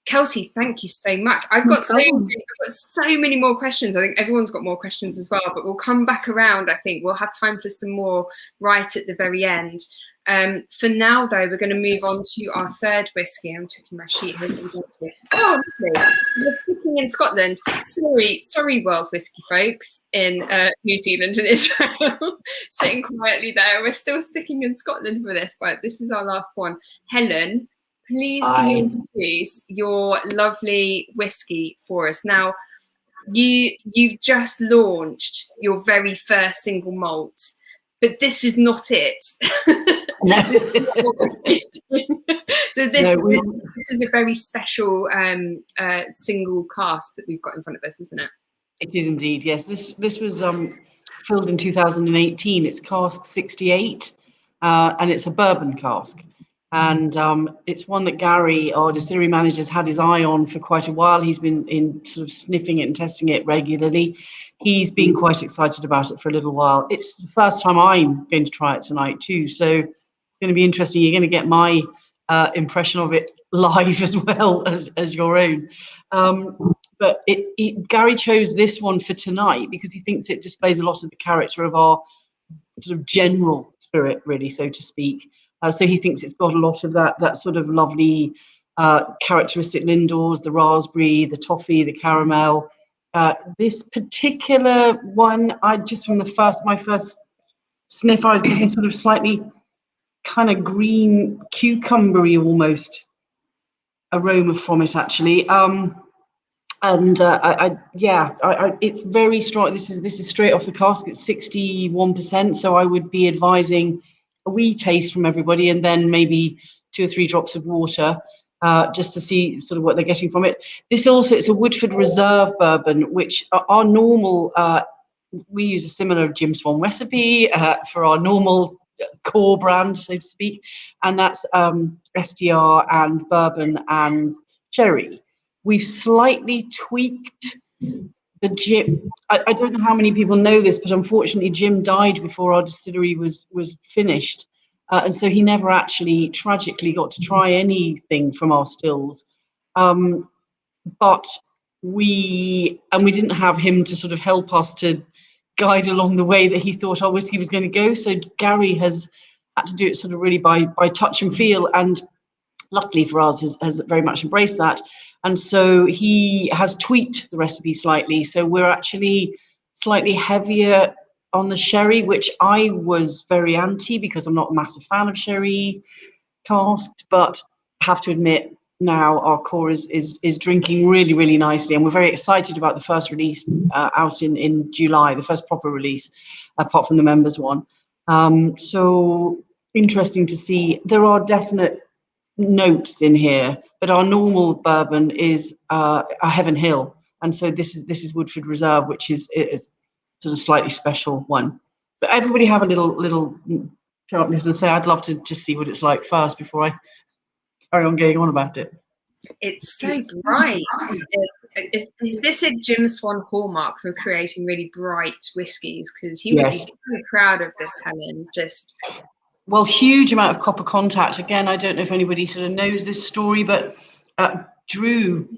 Speaker 1: Kelsey, thank you so much. I've got so many more questions. I think everyone's got more questions as well, but we'll come back around. I think we'll have time for some more right at the very end. For now, though, we're going to move on to our third whiskey. I'm taking my sheet here. Oh, lovely. We're sticking in Scotland. Sorry, World Whiskey folks in New Zealand and Israel, sitting quietly there. We're still sticking in Scotland for this, but this is our last one. Helen, please can you introduce your lovely whiskey for us? Now, you've just launched your very first single malt, but this is not it. This is a very special single cask that we've got in front of us, isn't it?
Speaker 4: It is indeed, yes. This was filled in 2018. It's cask 68, and it's a bourbon cask. And it's one that Gary, our distillery manager, has had his eye on for quite a while. He's been sort of sniffing it and testing it regularly. He's been quite excited about it for a little while. It's the first time I'm going to try it tonight too, so it's going to be interesting. You're going to get my impression of it live as well as your own. But Gary chose this one for tonight because he thinks it displays a lot of the character of our sort of general spirit, really, so to speak. So he thinks it's got a lot of that sort of lovely characteristic Lindors, the raspberry, the toffee, the caramel. This particular one, from my first sniff, I was getting sort of slightly kind of green cucumbery almost aroma from it, actually. It's very strong. This is straight off the cask. It's 61%. So I would be advising a wee taste from everybody, and then maybe 2 or 3 drops of water, just to see sort of what they're getting from it. This also, it's a Woodford Reserve bourbon, which our normal, we use a similar Jim Swan recipe for our normal core brand, so to speak, and that's SDR and bourbon and sherry. We've slightly tweaked the Jim. I don't know how many people know this, but unfortunately Jim died before our distillery was finished, and so he never actually tragically got to try anything from our stills. But we didn't have him to sort of help us to guide along the way that he thought our whiskey was going to go. So Gary has had to do it sort of really by touch and feel, and luckily for us has very much embraced that. And so he has tweaked the recipe slightly. So we're actually slightly heavier on the sherry, which I was very anti because I'm not a massive fan of sherry casks, but I have to admit now our core is drinking really, really nicely. And we're very excited about the first release out in July, the first proper release, apart from the members one. So interesting to see. There are definite notes in here, but our normal bourbon is a Heaven Hill, and so this is Woodford Reserve, which is sort of slightly special one. But everybody have a little sharpness and say I'd love to just see what it's like first before I carry on going on about it.
Speaker 1: It's so bright. Is this a Jim Swan hallmark for creating really bright whiskies? Because he would be so proud of this, Helen.
Speaker 4: Well, huge amount of copper contact. Again, I don't know if anybody sort of knows this story, but Drew,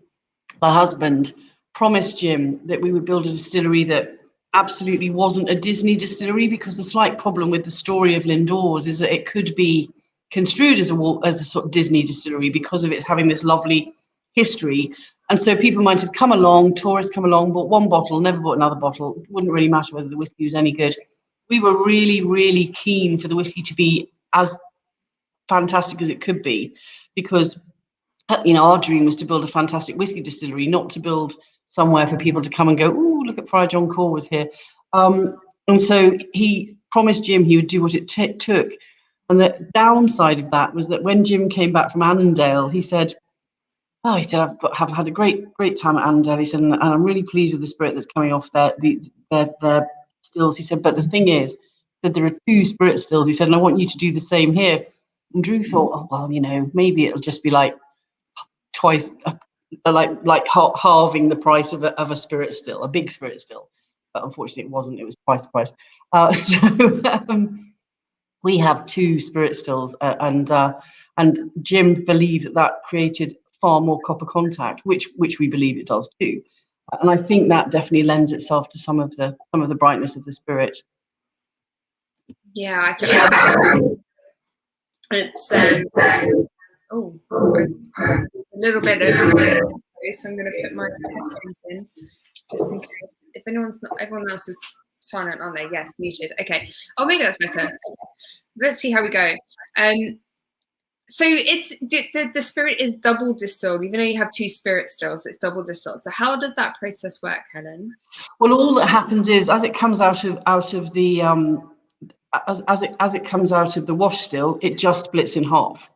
Speaker 4: my husband, promised Jim that we would build a distillery that absolutely wasn't a Disney distillery, because the slight problem with the story of Lindors is that it could be construed as a sort of Disney distillery because of its having this lovely history. And so people might have come along, tourists come along, bought one bottle, never bought another bottle. It wouldn't really matter whether the whiskey was any good. We were really, really keen for the whiskey to be as fantastic as it could be, because our dream was to build a fantastic whiskey distillery, not to build somewhere for people to come and go, oh, look at Friar John Core was here. And so he promised Jim he would do what it took. And the downside of that was that when Jim came back from Annandale, he said, I've had a great time at Annandale. He said, and I'm really pleased with the spirit that's coming off their stills. He said, but the thing is that there are 2 spirit stills. He said, and I want you to do the same here. And Drew thought, oh, well, maybe it'll just be like twice, like halving the price of a spirit still, a big spirit still. But unfortunately, it wasn't. It was twice the price. We have 2 spirit stills, and Jim believed that created far more copper contact, which we believe it does too. And I think that definitely lends itself to some of the brightness of the spirit.
Speaker 1: Yeah, I think it's a little bit of, so I'm going to put my headphones in just in case. If everyone else is silent, aren't they? Yes, muted. Okay. Oh, maybe that's better. Okay. Let's see how we go. So it's the spirit is double distilled, even though you have 2 spirit stills, it's double distilled. So how does that process work, Helen?
Speaker 4: Well, all that happens is as it comes out of the as it comes out of the wash still, it just splits in half,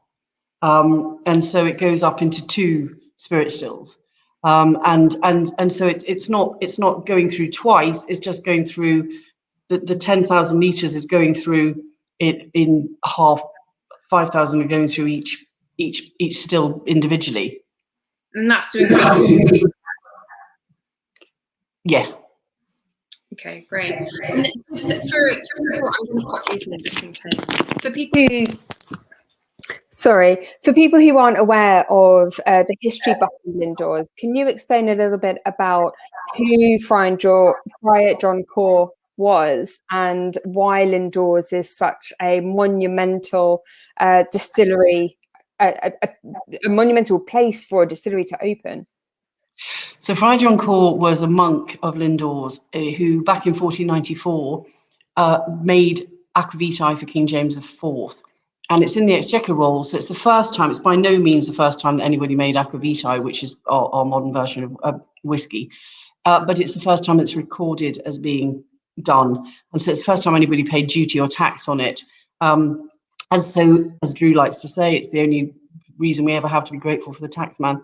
Speaker 4: and so it goes up into 2 spirit stills, and so it's not going through twice. It's just going through the 10,000 liters is going through it in half. 5,000 are going through each still individually.
Speaker 1: And that's to increase.
Speaker 4: Yes.
Speaker 1: Okay, great. And just for people, I'm going to put these in just in case. For people who aren't aware of the history behind Lindors, can you explain a little bit about who Friar John Core was and why Lindors is such a monumental distillery, a monumental place for a distillery to open?
Speaker 4: So Friar John Core was a monk of Lindors who back in 1494 made aquavitae for King James IV. And it's in the Exchequer Rolls, so it's the first time, it's by no means the first time that anybody made aquavitae, which is our modern version of whiskey, but it's the first time it's recorded as being done. And so it's the first time anybody paid duty or tax on it. And so, as Drew likes to say, it's the only reason we ever have to be grateful for the taxman.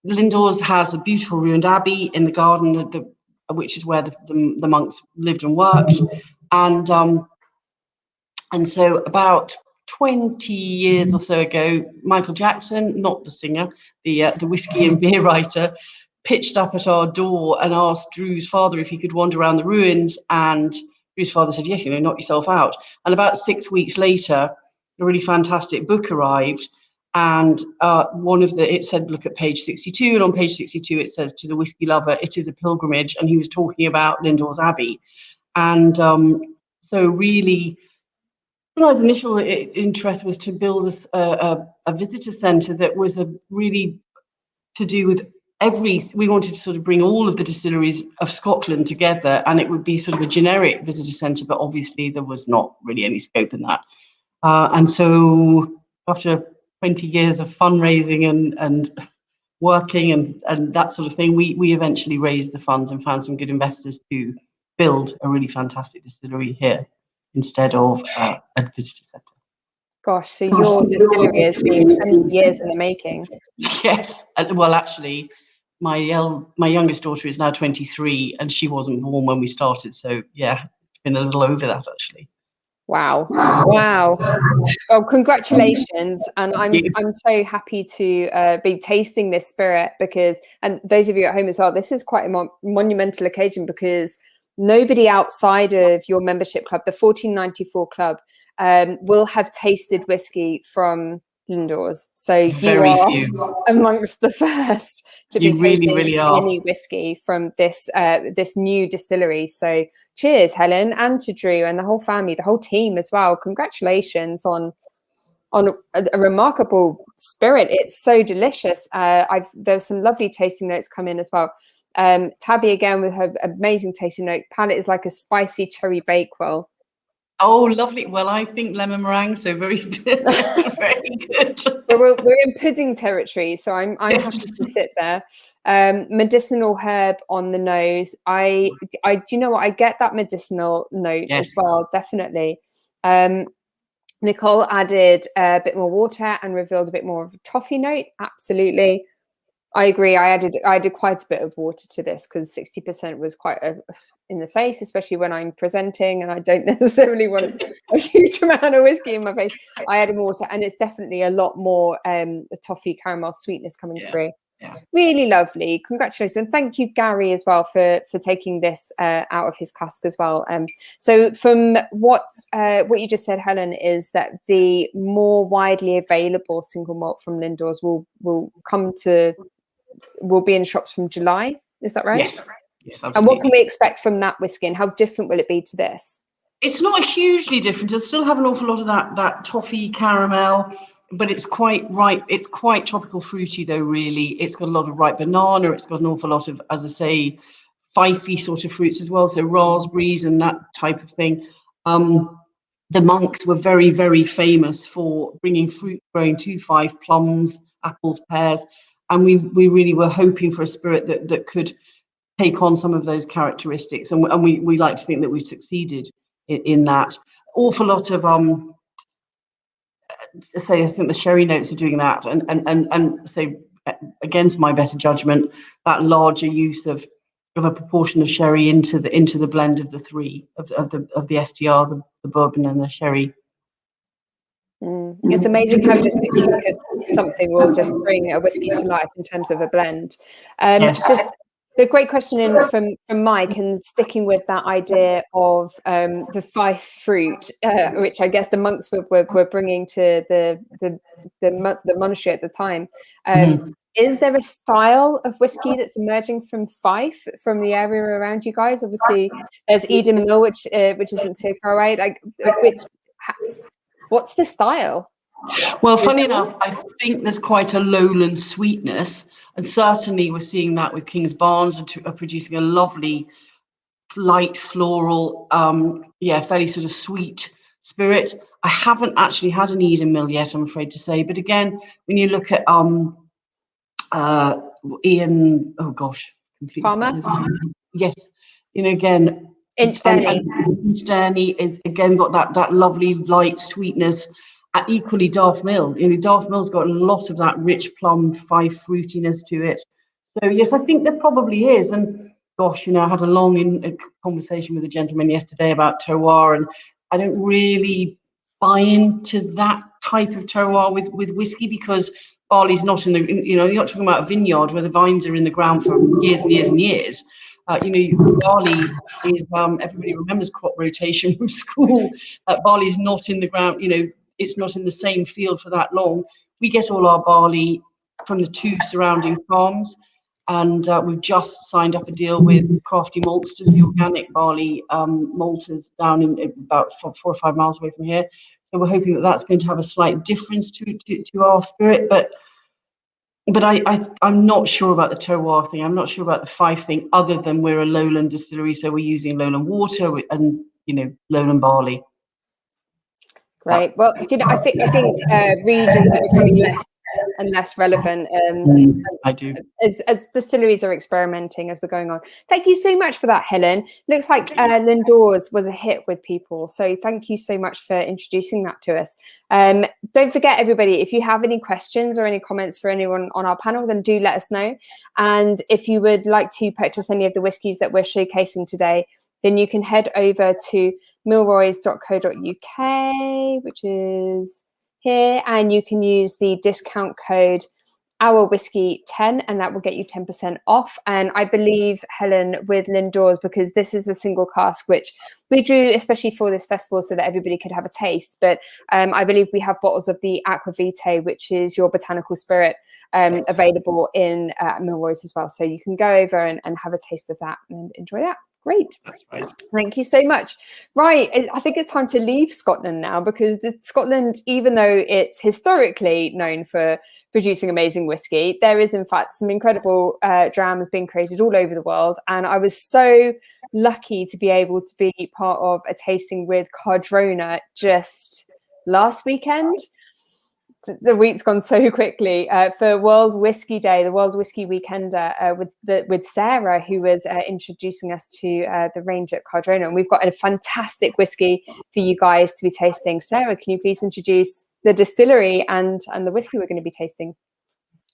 Speaker 4: Lindors has a beautiful ruined abbey in the garden, which is where the monks lived and worked. And so about 20 years or so ago, Michael Jackson, not the singer, the whiskey and beer writer, pitched up at our door and asked Drew's father if he could wander around the ruins, and Drew's father said, yes, knock yourself out. And about 6 weeks later, a really fantastic book arrived, and it said, look at page 62, and on page 62 it says, to the whiskey lover, it is a pilgrimage, and he was talking about Lindors Abbey. And so really, his initial interest was to build a visitor centre that was really to do with we wanted to sort of bring all of the distilleries of Scotland together, and it would be sort of a generic visitor centre, but obviously there was not really any scope in that. And so after 20 years of fundraising and working and that sort of thing, we eventually raised the funds and found some good investors to build a really fantastic distillery here instead of a visitor centre.
Speaker 1: Gosh, so your distillery has been 20 years in the making.
Speaker 4: Yes, well, actually, my youngest daughter is now 23, and she wasn't born when we started. So yeah, it's been a little over that actually.
Speaker 1: Wow. Well, congratulations. And I'm so happy to be tasting this spirit because, and those of you at home as well, this is quite a monumental occasion because nobody outside of your membership club, the 1494 club, will have tasted whiskey from Lindors. So you are amongst the first to be tasting any whiskey from this new distillery. So cheers, Helen, and to Drew and the whole family, the whole team as well. Congratulations on a remarkable spirit. It's so delicious. There's some lovely tasting notes come in as well. Tabby again with her amazing tasting note. Palate is like a spicy cherry bakewell.
Speaker 4: Oh, lovely. Well, I think lemon meringue, so very, very good.
Speaker 1: We're in pudding territory, so I'm happy to sit there. Medicinal herb on the nose. I do you know what? I get that medicinal note as well, definitely. Nicole added a bit more water and revealed a bit more of a toffee note. Absolutely. I agree. I added quite a bit of water to this because 60% was quite in the face, especially when I'm presenting and I don't necessarily want a huge amount of whiskey in my face. I added more water, and it's definitely a lot more toffee caramel sweetness coming through. Yeah. Really lovely. Congratulations. And thank you, Gary, as well for taking this out of his cask as well. So from what you just said, Helen, is that the more widely available single malt from Lindors will be in shops from July. Is that right?
Speaker 4: Yes, absolutely.
Speaker 1: And what can we expect from that whiskey, and how different will it be to this?
Speaker 4: It's not hugely different. It'll still have an awful lot of that toffee caramel, but it's quite ripe. It's quite tropical fruity though, really. It's got a lot of ripe banana. It's got an awful lot of, as I say, Fifey sort of fruits as well. So raspberries and that type of thing. The monks were very, very famous for bringing fruit growing to Fife, plums, apples, pears. And we really were hoping for a spirit that could take on some of those characteristics. And we like to think that we succeeded in that. Awful lot of, I think the sherry notes are doing that. And say, against my better judgment, that larger use of a proportion of sherry into the blend of the three, of the STR, the bourbon and the sherry.
Speaker 1: It's amazing how just something will just bring a whiskey to life in terms of a blend. Just a great question in from Mike, and sticking with that idea of the Fife fruit, which I guess the monks were bringing to the monastery at the time. Is there a style of whiskey that's emerging from Fife, from the area around you guys? Obviously, there's Eden Mill, which isn't so far away. What's the style?
Speaker 4: Well, funny enough, I think there's quite a lowland sweetness, and certainly we're seeing that with King's Barnes are producing a lovely, light floral, fairly sort of sweet spirit. I haven't actually had an Eden Mill yet, I'm afraid to say. But again, when you look at Ian,
Speaker 1: Palmer,
Speaker 4: yes, again. Inchdanny is again got that lovely light sweetness. Equally, Darth Mill. Darth Mill's got a lot of that rich plum Fife fruitiness to it. So yes, I think there probably is. And gosh, I had a long conversation with a gentleman yesterday about terroir, and I don't really buy into that type of terroir with whiskey, because barley's not in the. You're not talking about a vineyard where the vines are in the ground for years and years and years. Barley is, everybody remembers crop rotation from school. Barley is not in the ground, it's not in the same field for that long. We get all our barley from the 2 surrounding farms, and we've just signed up a deal with Crafty Maltsters, the organic barley malters down in about 4 or 5 miles away from here. So we're hoping that that's going to have a slight difference to our spirit, but I'm not sure about the terroir thing. I'm not sure about the Fife thing, other than we're a lowland distillery, so we're using lowland water and lowland barley.
Speaker 1: Great. Well, I think regions are becoming less and less relevant.
Speaker 4: I do.
Speaker 1: As distilleries are experimenting as we're going on. Thank you so much for that, Helen. Looks like Lindors was a hit with people. So thank you so much for introducing that to us. Don't forget, everybody, if you have any questions or any comments for anyone on our panel, then do let us know. And if you would like to purchase any of the whiskies that we're showcasing today, then you can head over to milroys.co.uk, which is here, and you can use the discount code OurWhisky10, and that will get you 10% off. And I believe, Helen, with Lindor's, because this is a single cask, which we drew especially for this festival so that everybody could have a taste. But I believe we have bottles of the Aqua Vitae, which is your botanical spirit, available in Milroy's as well. So you can go over and have a taste of that and enjoy that. Great.
Speaker 4: Right.
Speaker 1: Thank you so much. Right. I think it's time to leave Scotland now, because Scotland, even though it's historically known for producing amazing whiskey, there is in fact some incredible drams being created all over the world. And I was so lucky to be able to be part of a tasting with Cardrona just last weekend. The week's gone so quickly, for World Whiskey Day, the World Whiskey Weekender, with Sarah, who was introducing us to the range at Cardrona. And we've got a fantastic whiskey for you guys to be tasting. Sarah, can you please introduce the distillery and the whiskey we're going to be tasting?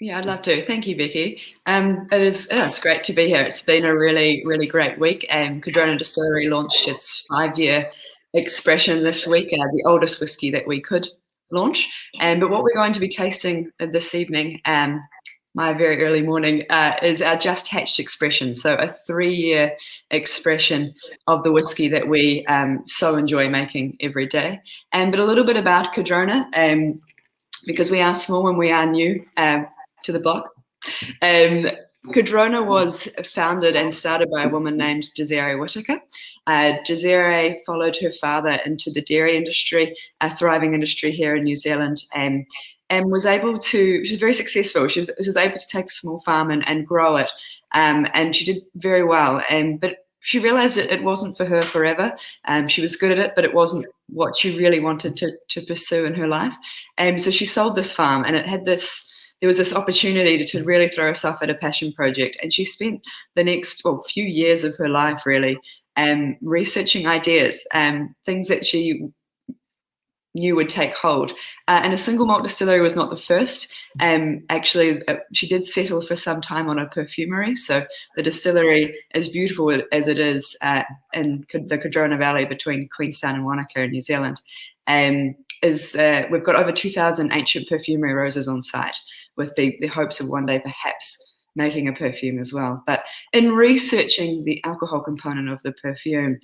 Speaker 5: Yeah, I'd love to. Thank you, Vicky. It's great to be here. It's been a really, really great week. Cardrona Distillery launched its 5-year expression this week, the oldest whiskey that we could launch. But what we're going to be tasting this evening, my very early morning, is our just hatched expression. So a 3-year expression of the whiskey that we so enjoy making every day. But a little bit about Cardrona, because we are small and we are new to the block. Cardrona was founded and started by a woman named Desiree Whitaker. Desiree followed her father into the dairy industry, a thriving industry here in New Zealand, and was able to, she was very successful. She was able to take a small farm and grow it, and she did very well. But she realized that it wasn't for her forever. She was good at it, but it wasn't what she really wanted to pursue in her life. So she sold this farm, and it had there was this opportunity to really throw herself at a passion project. And she spent the next few years of her life really researching ideas, things that she knew would take hold. And a single malt distillery was not the first. Actually, she did settle for some time on a perfumery. So the distillery, as beautiful as it is in the Cardrona Valley between Queenstown and Wanaka in New Zealand, we've got over 2,000 ancient perfumery roses on site, with the hopes of one day perhaps making a perfume as well. But in researching the alcohol component of the perfume,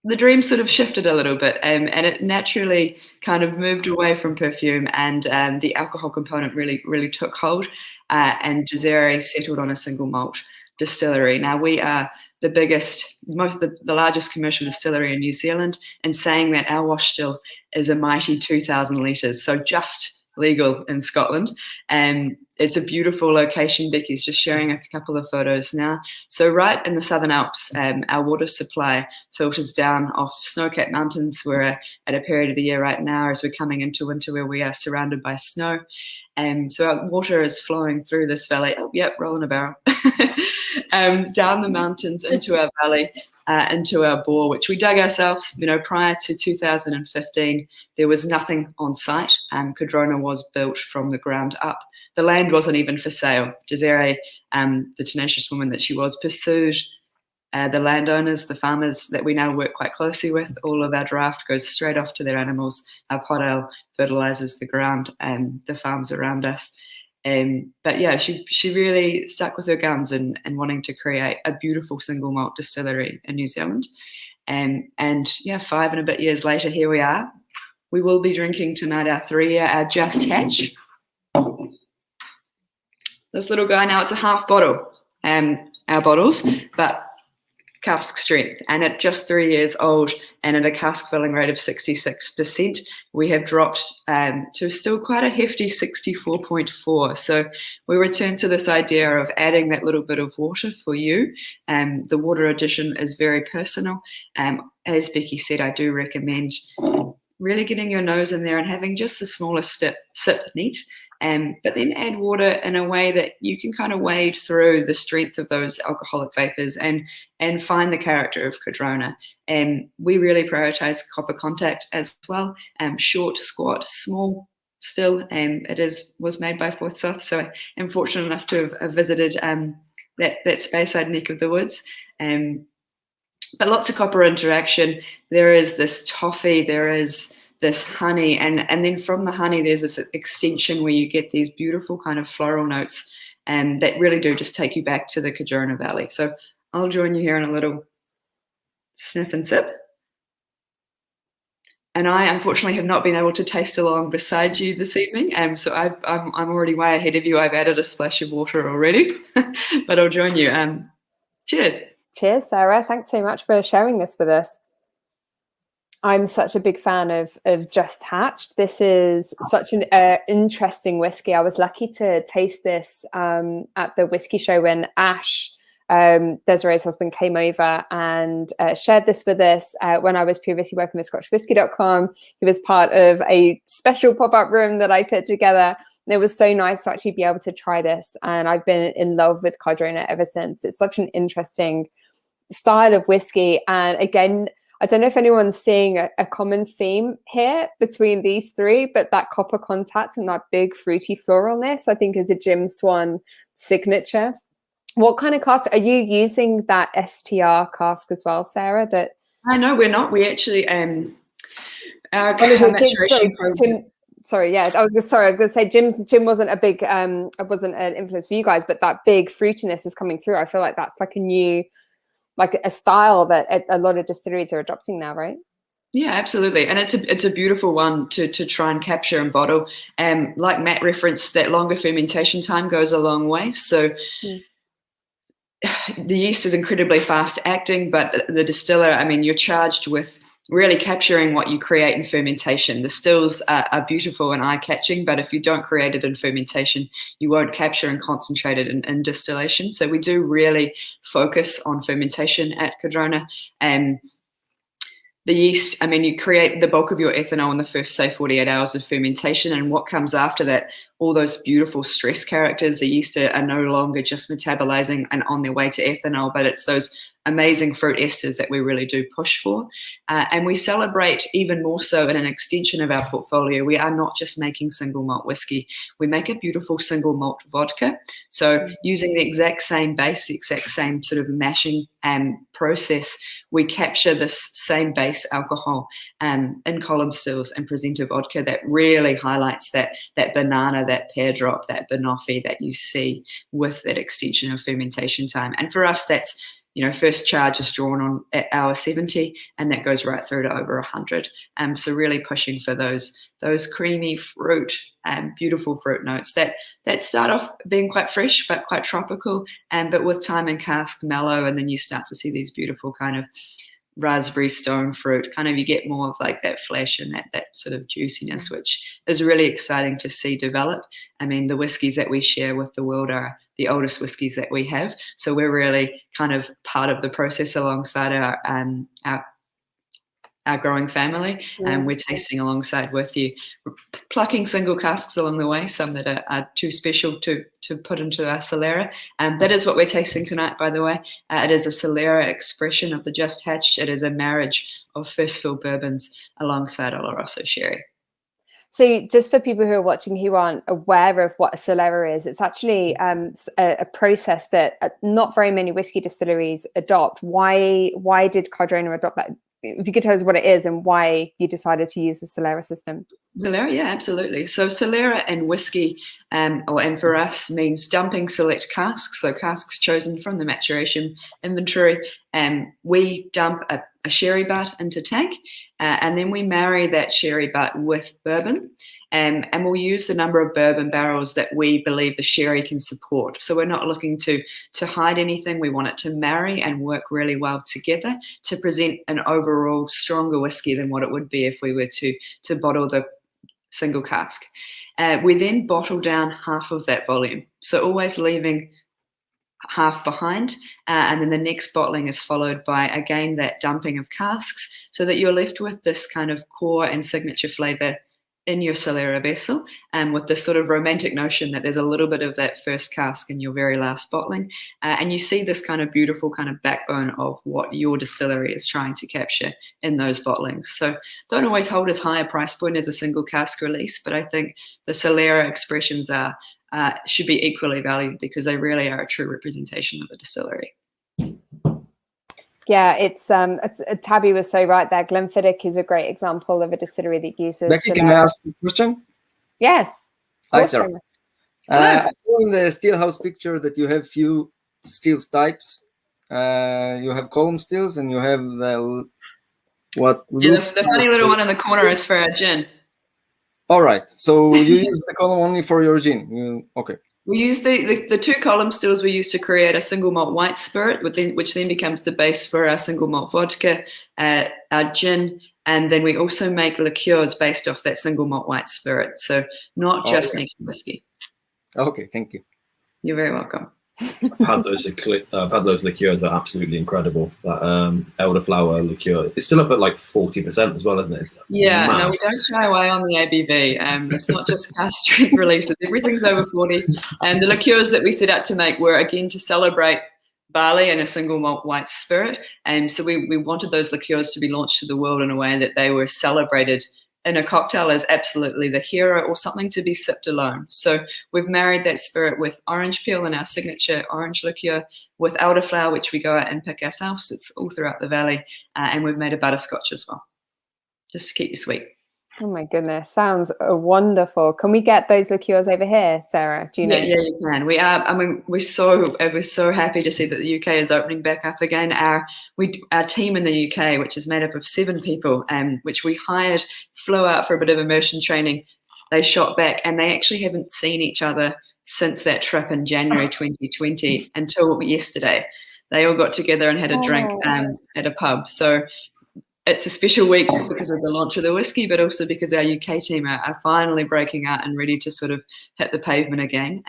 Speaker 5: the dream sort of shifted a little bit, and it naturally kind of moved away from perfume, and the alcohol component really took hold, and Desiree settled on a single malt distillery. Now we are the biggest, the largest commercial distillery in New Zealand, and saying that our wash still is a mighty 2,000 litres, so just legal in Scotland. And it's a beautiful location. Becky's just sharing a couple of photos now. So right in the Southern Alps, our water supply filters down off snow-capped mountains. We're at a period of the year right now as we're coming into winter where we are surrounded by snow. So our water is flowing through this valley. Oh, yep, rolling a barrel. Down the mountains into our valley, into our bore, which we dug ourselves. You know, prior to 2015, there was nothing on site. Cardrona was built from the ground up. The land wasn't even for sale. Desiree, the tenacious woman that she was, pursued the landowners, the farmers that we now work quite closely with. All of our draft goes straight off to their animals. Our pot ale fertilizes the ground and the farms around us. But yeah, she really stuck with her guns and wanting to create a beautiful single malt distillery in New Zealand. And yeah, 5 and a bit years later, here we are. We will be drinking tonight our 3-year, our Just Hatch. This little guy now, it's a half bottle, our bottles, but cask strength, and at just 3 years old and at a cask filling rate of 66%, we have dropped to still quite a hefty 64.4. So we return to this idea of adding that little bit of water for you. The water addition is very personal. As Becky said, I do recommend really getting your nose in there and having just the smallest sip neat. But then add water in a way that you can kind of wade through the strength of those alcoholic vapors and find the character of Cardrona. We really prioritize copper contact as well. Short, squat, small still. It was made by Forsyth, so I'm fortunate enough to have visited that Speyside neck of the woods. but lots of copper interaction. There is this toffee, there is this honey, and then from the honey there's this extension where you get these beautiful kind of floral notes, and that really do just take you back to the Cardrona Valley. So I'll join you here in a little sniff and sip. And I unfortunately have not been able to taste along beside you this evening, so I'm already way ahead of you. I've added a splash of water already, but I'll join you. Cheers.
Speaker 1: Cheers, Sarah. Thanks so much for sharing this with us. I'm such a big fan of Just Hatched. This is such an interesting whiskey. I was lucky to taste this at the whiskey show when Ash, Desiree's husband, came over and shared this with us when I was previously working with ScotchWhisky.com. He was part of a special pop-up room that I put together. And it was so nice to actually be able to try this. And I've been in love with Cardrona ever since. It's such an interesting style of whiskey. And again, I don't know if anyone's seeing a common theme here between these three, but that copper contact and that big fruity floralness, I think, is a Jim Swan signature. What kind of cask are you using? That STR cask as well, Sarah? That
Speaker 5: no, we're not. We actually our
Speaker 1: maturation program. Sorry, yeah, I was going to say Jim wasn't a big wasn't an influence for you guys, but that big fruitiness is coming through. I feel like that's like a new, like a style that a lot of distilleries are adopting now, right?
Speaker 5: Yeah, absolutely. And it's a beautiful one to try and capture and bottle. Like Matt referenced, that longer fermentation time goes a long way. So the yeast is incredibly fast acting, but the distiller, I mean, you're charged with really capturing what you create in fermentation. The stills are beautiful and eye-catching, but if you don't create it in fermentation, you won't capture and concentrate it in distillation. So we do really focus on fermentation at Cardrona. The yeast, I mean, you create the bulk of your ethanol in the first, say, 48 hours of fermentation, and what comes after that, all those beautiful stress characters, the yeast are no longer just metabolizing and on their way to ethanol, but it's those amazing fruit esters that we really do push for. And we celebrate even more so in an extension of our portfolio. We are not just making single malt whiskey. We make a beautiful single malt vodka. So using the exact same base, the exact same sort of mashing process, we capture this same base alcohol in column stills and present a vodka that really highlights that banana, that pear drop, that banoffee that you see with that extension of fermentation time. And for us, that's, you know, first charge is drawn on at hour 70, and that goes right through to over 100. So really pushing for those creamy fruit and beautiful fruit notes that start off being quite fresh but quite tropical, but with time and cask mellow, and then you start to see these beautiful kind of raspberry stone fruit, kind of, you get more of like that flesh and that sort of juiciness, which is really exciting to see develop. I mean, the whiskies that we share with the world are the oldest whiskies that we have, so we're really kind of part of the process alongside our growing family, and we're tasting alongside with you. We're plucking single casks along the way, some that are too special to put into our Solera. That is what we're tasting tonight, by the way. It is a Solera expression of the Just Hatched. It is a marriage of first fill bourbons alongside Oloroso sherry.
Speaker 1: So just for people who are watching who aren't aware of what a Solera is, it's actually a process that not very many whiskey distilleries adopt. Why did Cardrona adopt that? If you could tell us what it is and why you decided to use the Solera system.
Speaker 5: Solera, yeah, absolutely. So Solera and whiskey, and for us, means dumping select casks, so casks chosen from the maturation inventory. We dump a sherry butt into tank, and then we marry that sherry butt with bourbon. And we'll use the number of bourbon barrels that we believe the sherry can support. So we're not looking to hide anything. We want it to marry and work really well together to present an overall stronger whiskey than what it would be if we were to bottle the single cask. We then bottle down half of that volume, so always leaving half behind, and then the next bottling is followed by, again, that dumping of casks, so that you're left with this kind of core and signature flavour in your Solera vessel, and with this sort of romantic notion that there's a little bit of that first cask in your very last bottling, and you see this kind of beautiful kind of backbone of what your distillery is trying to capture in those bottlings. So don't always hold as high a price point as a single cask release, but I think the Solera expressions should be equally valued because they really are a true representation of the distillery.
Speaker 1: Yeah, it's Tabby was so right there. Glenfiddich is a great example of a distillery that uses.
Speaker 6: Becky, can I ask you a question?
Speaker 1: Yes.
Speaker 6: Hi, sir. I saw in the steel house picture that you have few steel types. You have column steels, and you have the
Speaker 5: the funny little one in the corner is for our gin.
Speaker 6: All right. So you use the column only for your gin. Okay.
Speaker 5: We use the two column stills we use to create a single malt white spirit, which then becomes the base for our single malt vodka, our gin, and then we also make liqueurs based off that single malt white spirit. So not just making whiskey.
Speaker 6: Okay, thank you.
Speaker 5: You're very welcome.
Speaker 2: I've had those liqueurs. They're absolutely incredible. That elderflower liqueur. It's still up at like 40% as well, isn't it? It's
Speaker 5: yeah,
Speaker 2: mad.
Speaker 5: no, we don't shy away on the ABV. It's not just cask strength releases. Everything's over 40. And the liqueurs that we set out to make were, again, to celebrate barley and a single malt white spirit. And so we wanted those liqueurs to be launched to the world in a way that they were celebrated in a cocktail as absolutely the hero or something to be sipped alone. So we've married that spirit with orange peel in our signature orange liqueur, with elderflower, which we go out and pick ourselves. It's all throughout the valley. And we've made a butterscotch as well, just to keep you sweet.
Speaker 1: Oh my goodness, sounds wonderful. Can we get those liqueurs over here, Sarah? Do you know?
Speaker 5: Yeah, you can. We are. I mean, we're so happy to see that the UK is opening back up again. Our team in the UK, which is made up of 7 people, which we hired, flew out for a bit of immersion training. They shot back, and they actually haven't seen each other since that trip in January 2020 until yesterday. They all got together and had a drink at a pub. So it's a special week because of the launch of the whiskey, but also because our UK team are finally breaking out and ready to sort of hit the pavement again.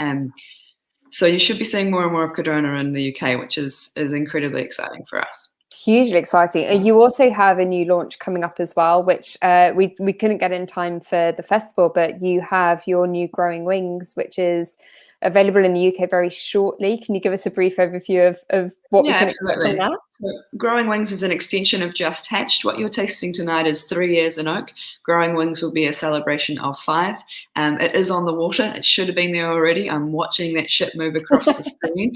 Speaker 5: So you should be seeing more and more of Cardrona in the UK, which is incredibly exciting for us.
Speaker 1: Hugely exciting. You also have a new launch coming up as well, which we couldn't get in time for the festival, but you have your new Growing Wings, which is available in the UK very shortly. Can you give us a brief overview of what we can expect from that?
Speaker 5: So Growing Wings is an extension of Just Hatched. What you're tasting tonight is 3 years in oak. Growing Wings will be a celebration of 5. It is on the water. It should have been there already. I'm watching that ship move across the screen.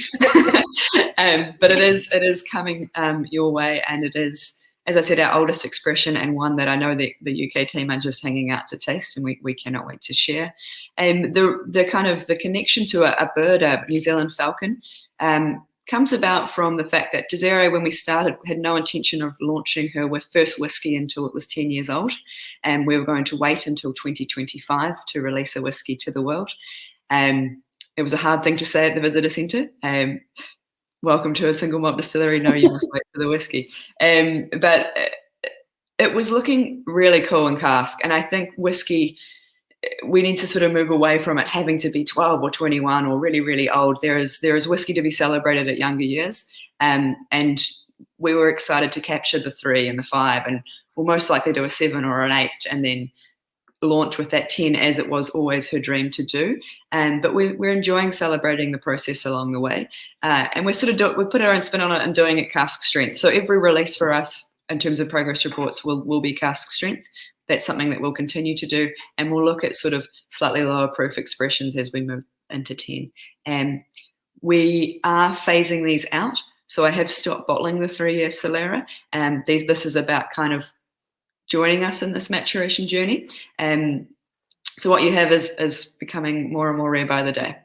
Speaker 5: But it is coming your way, and it is, as I said, our oldest expression, and one that I know the UK team are just hanging out to taste, and we cannot wait to share. The connection to a bird, a New Zealand falcon, comes about from the fact that Desiree, when we started, had no intention of launching her first whiskey until it was 10 years old, and we were going to wait until 2025 to release a whiskey to the world. It was a hard thing to say at the visitor centre. Welcome to a single malt distillery. No, you must wait for the whiskey. But it was looking really cool in cask. And I think whiskey, we need to sort of move away from it having to be 12 or 21 or really, really old. There is whiskey to be celebrated at younger years. And we were excited to capture the 3 and the 5, and we'll most likely do a 7 or an 8 and then launch with that 10, as it was always her dream to do. But we're enjoying celebrating the process along the way. And we put our own spin on it and doing it cask strength. So every release for us in terms of progress reports will be cask strength. That's something that we'll continue to do. And we'll look at sort of slightly lower proof expressions as we move into 10. And we are phasing these out. So I have stopped bottling the 3-year Solera. And this is about kind of joining us in this maturation journey. So what you have is becoming more and more rare by the day.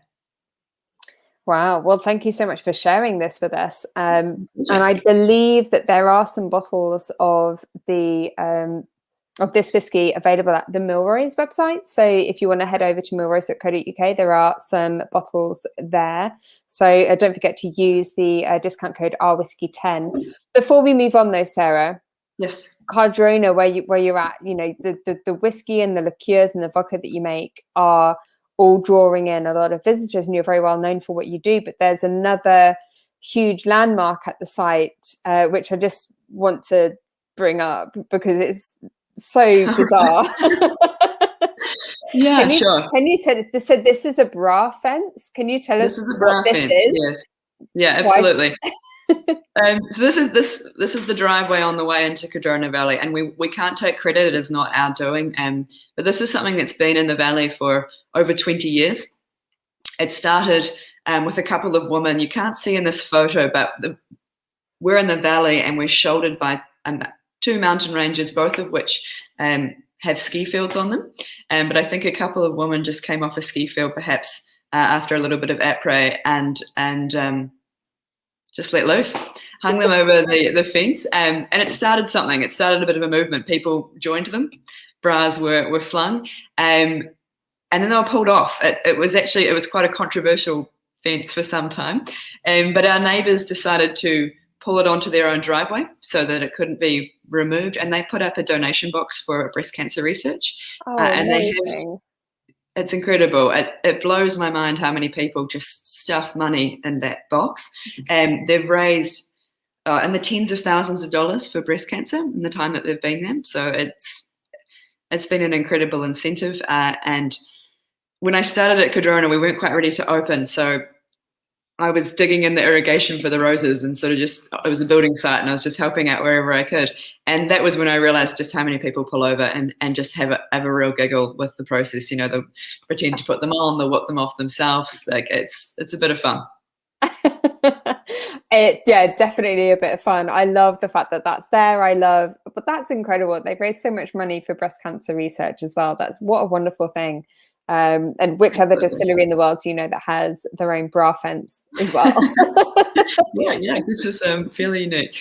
Speaker 1: Wow. Well, thank you so much for sharing this with us. And I believe that there are some bottles of this whiskey available at the Milroy's website. So if you want to head over to milroys.co.uk, there are some bottles there. So don't forget to use the discount code OurWhisky10. Before we move on though, Sarah.
Speaker 5: Yes.
Speaker 1: Cardrona, where you're at, you know, the whiskey and the liqueurs and the vodka that you make are all drawing in a lot of visitors, and you're very well known for what you do. But there's another huge landmark at the site, which I just want to bring up because it's so bizarre.
Speaker 5: Yeah, sure.
Speaker 1: Can you tell? So this is a bra fence. Can you tell us what this is?
Speaker 5: Yes. Yeah, absolutely. So this is the driveway on the way into Cardrona Valley, and we can't take credit. It is not our doing. But this is something that's been in the valley for over 20 years. It started with a couple of women. You can't see in this photo, but we're in the valley and we're shouldered by 2 mountain ranges, both of which have ski fields on them. But I think a couple of women just came off a ski field, perhaps after a little bit of après, and just let loose, hung them over the fence, and it started something. It started a bit of a movement. People joined them, bras were flung, and then they were pulled off. It was quite a controversial fence for some time, but our neighbours decided to pull it onto their own driveway so that it couldn't be removed, and they put up a donation box for breast cancer research. And it's incredible. It blows my mind how many people just stuff money in that box, and they've raised in the tens of thousands of dollars for breast cancer in the time that they've been there. So it's been an incredible incentive. And when I started at Cardrona, we weren't quite ready to open, so I was digging in the irrigation for the roses, and sort of it was a building site, and I was just helping out wherever I could. And that was when I realized just how many people pull over and just have a real giggle with the process. They'll pretend to put them on, they'll whip them off themselves. Like it's a bit of fun.
Speaker 7: Definitely a bit of fun. I love the fact that that's there. But that's incredible. They've raised so much money for breast cancer research as well. What a wonderful thing. And which other distillery in the world do you know that has their own bra fence as well?
Speaker 5: yeah, this is fairly unique.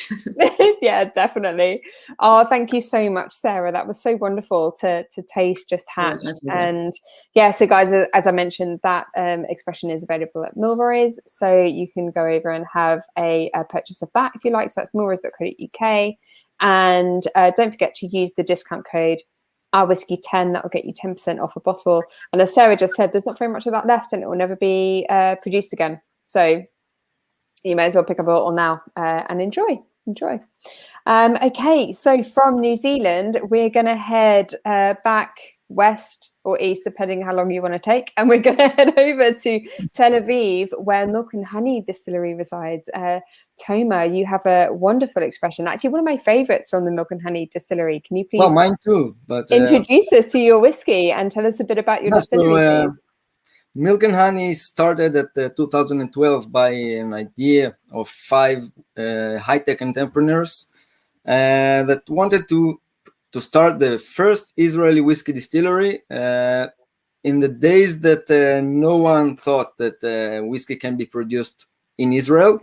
Speaker 7: Yeah, definitely. Oh, thank you so much, Sarah. That was so wonderful to taste just hatched. And yeah, so guys, as I mentioned, that expression is available at Milroy's, so you can go over and have a purchase of that if you like. So that's milroys.co.uk, and don't forget to use the discount code OurWhisky 10. That will get you 10% off a bottle. And as Sarah just said, there's not very much of that left, and it will never be produced again. So you may as well pick up a bottle now and enjoy. Okay, so from New Zealand, we're going to head back west or east, depending how long you want to take, and we're going to head over to Tel Aviv, where Milk and Honey Distillery resides. Toma, you have a wonderful expression, actually one of my favorites from the Milk and Honey Distillery. Can you please
Speaker 6: mine too, but
Speaker 7: introduce us to your whiskey and tell us a bit about your distillery?
Speaker 6: Milk and Honey started at 2012 by an idea of 5 high-tech entrepreneurs that wanted to start the first Israeli whiskey distillery in the days that no one thought that whiskey can be produced in Israel.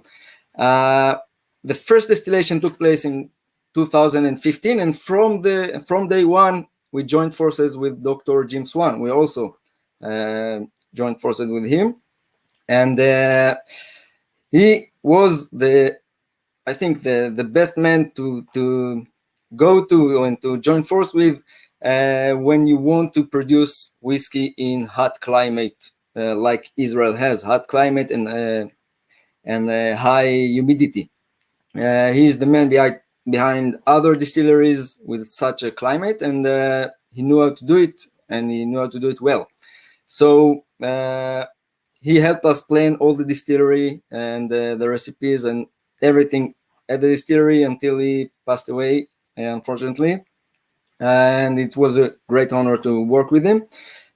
Speaker 6: The first distillation took place in 2015, and from day one, we joined forces with Dr. Jim Swan. We also joined forces with him, and he was the best man to go to and to join force with when you want to produce whiskey in hot climate, like Israel has hot climate and high humidity. He is the man behind other distilleries with such a climate, and he knew how to do it, and he knew how to do it well. So he helped us plan all the distillery and the recipes and everything at the distillery until he passed away, unfortunately. And it was a great honor to work with him.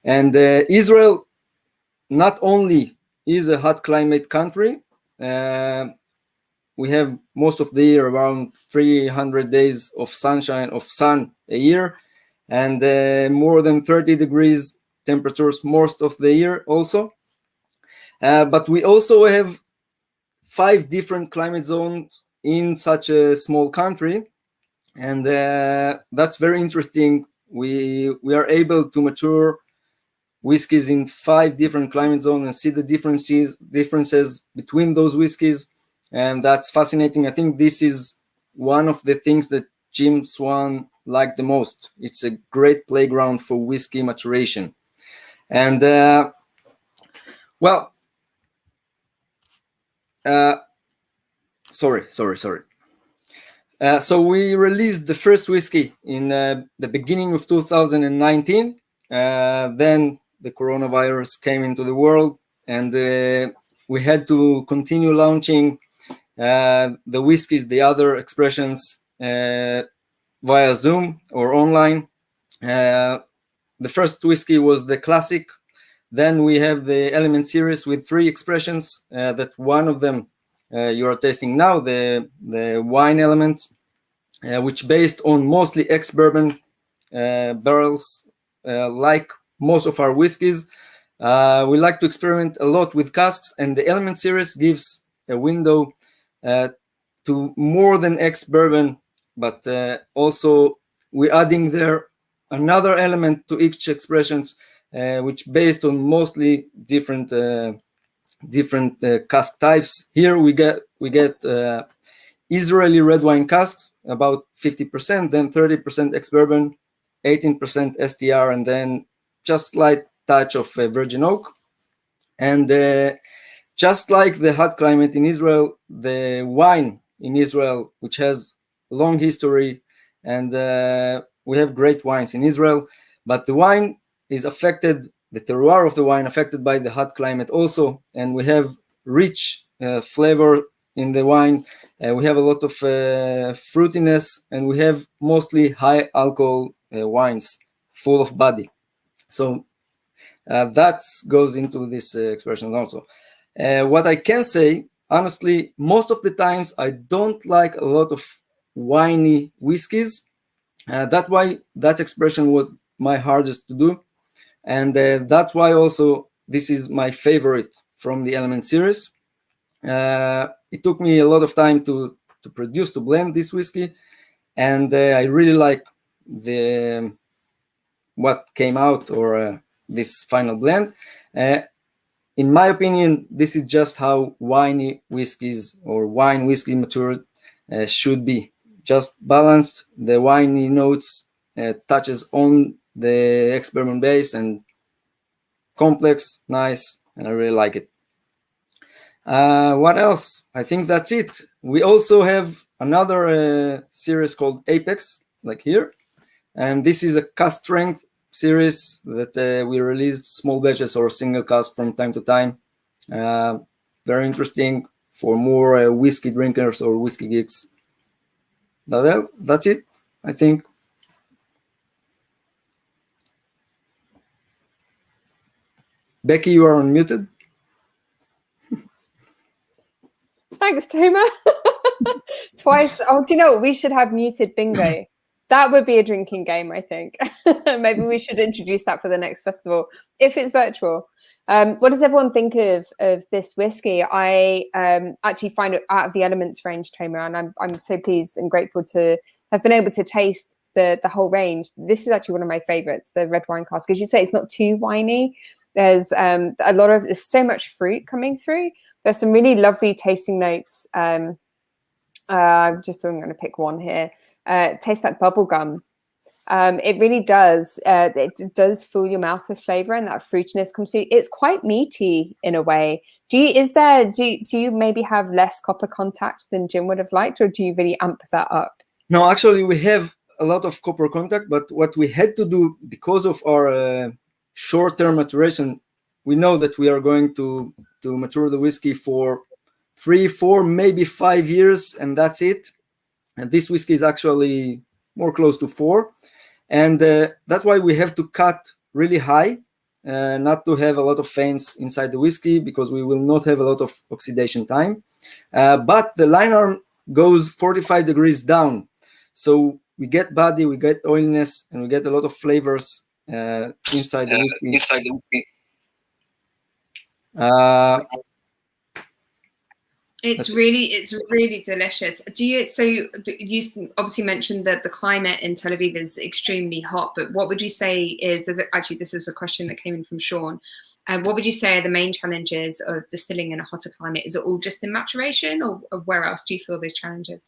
Speaker 6: And Israel not only is a hot climate country, we have most of the year around 300 days of sun a year, and more than 30 degrees temperatures most of the year also. But we also have 5 different climate zones in such a small country, and that's very interesting. We are able to mature whiskeys in 5 different climate zones and see the differences between those whiskeys, and that's fascinating. I think this is one of the things that Jim Swan liked the most. It's a great playground for whiskey maturation. And sorry. So we released the first whiskey in the beginning of 2019. Then the coronavirus came into the world, and we had to continue launching the whiskeys, the other expressions, via Zoom or online. The first whiskey was the classic. Then we have the Element series with 3 expressions, that one of them you are tasting now, the wine element, which based on mostly ex-bourbon barrels, like most of our whiskeys. We like to experiment a lot with casks, and the Element series gives a window to more than ex-bourbon, but also we're adding there another element to each expressions, which based on mostly different cask types. Here we get Israeli red wine casks, about 50%, then 30% ex-bourbon, 18% STR, and then just slight touch of virgin oak. And just like the hot climate in Israel, the wine in Israel, which has long history, and we have great wines in Israel, but the wine is affected, the terroir of the wine affected by the hot climate also, and we have rich flavor in the wine. We have a lot of fruitiness, and we have mostly high alcohol wines, full of body. So that goes into this expression also. What I can say, honestly, most of the times I don't like a lot of winey whiskeys. That's why that expression was my hardest to do. And that's why also this is my favorite from the Element series. It took me a lot of time to produce, to blend this whiskey. And I really like what came out, or this final blend. In my opinion, this is just how winey whiskeys or wine whiskey matured should be. Just balanced, the winey notes touches on the ex-bourbon base, and complex, nice, and I really like it. What else? I think that's it. We also have another series called Apex, like here, and this is a cask strength series that we release small batches or single cask from time to time. Very interesting for more whiskey drinkers or whiskey geeks. That's it, I think. Becky, you are unmuted.
Speaker 7: Thanks, Toma. Twice. Oh, do you know what? We should have muted bingo. That would be a drinking game, I think. Maybe we should introduce that for the next festival, if it's virtual. What does everyone think of this whiskey? I actually find it out of the Elements range, Toma, and I'm so pleased and grateful to have been able to taste the whole range. This is actually one of my favorites, the red wine cask. As you say, it's not too winey. There's there's so much fruit coming through. There's some really lovely tasting notes. I'm going to pick one here. Taste that bubble gum. It really does. It does fill your mouth with flavor, and that fruitiness comes through. It's quite meaty in a way. Do you maybe have less copper contact than Jim would have liked, or do you really amp that up?
Speaker 6: No, actually, we have a lot of copper contact, but what we had to do because of our short-term maturation, we know that we are going to mature the whiskey for 3, 4, maybe 5 years, and that's it. And this whiskey is actually more close to 4. And that's why we have to cut really high, not to have a lot of fans inside the whiskey, because we will not have a lot of oxidation time. But the line arm goes 45 degrees down. So we get body, we get oiliness, and we get a lot of flavors inside the whiskey.
Speaker 1: It's really delicious. You obviously mentioned that the climate in Tel Aviv is extremely hot, but what would you say is, this is a question that came in from Sean. What would you say are the main challenges of distilling in a hotter climate? Is it all just the maturation, or where else do you feel those challenges?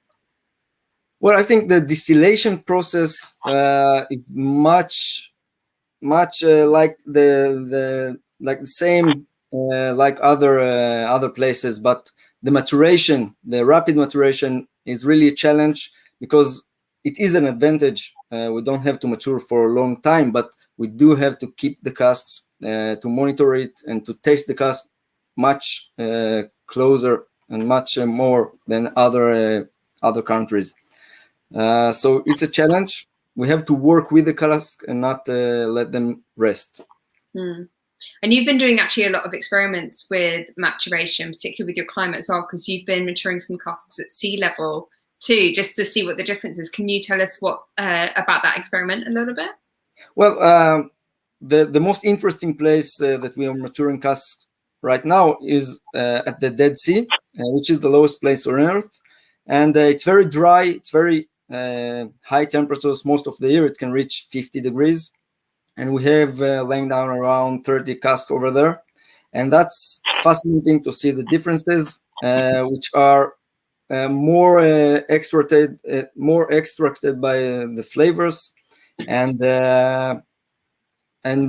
Speaker 6: Well, I think the distillation process is much like the same like other places, but the maturation, the rapid maturation, is really a challenge, because it is an advantage. We don't have to mature for a long time, but we do have to keep the casks, to monitor it, and to taste the cask much closer and much more than other countries. So it's a challenge. We have to work with the cask and not let them rest.
Speaker 1: And you've been doing actually a lot of experiments with maturation, particularly with your climate as well, because you've been maturing some casks at sea level too, just to see what the difference is. Can you tell us what about that experiment a little bit?
Speaker 6: Well, the most interesting place that we are maturing casks right now is at the Dead Sea, which is the lowest place on Earth. And it's very dry, it's very high temperatures most of the year. It can reach 50 degrees. And we have laying down around 30 casks over there. And that's fascinating to see the differences, which are more extracted by the flavors, and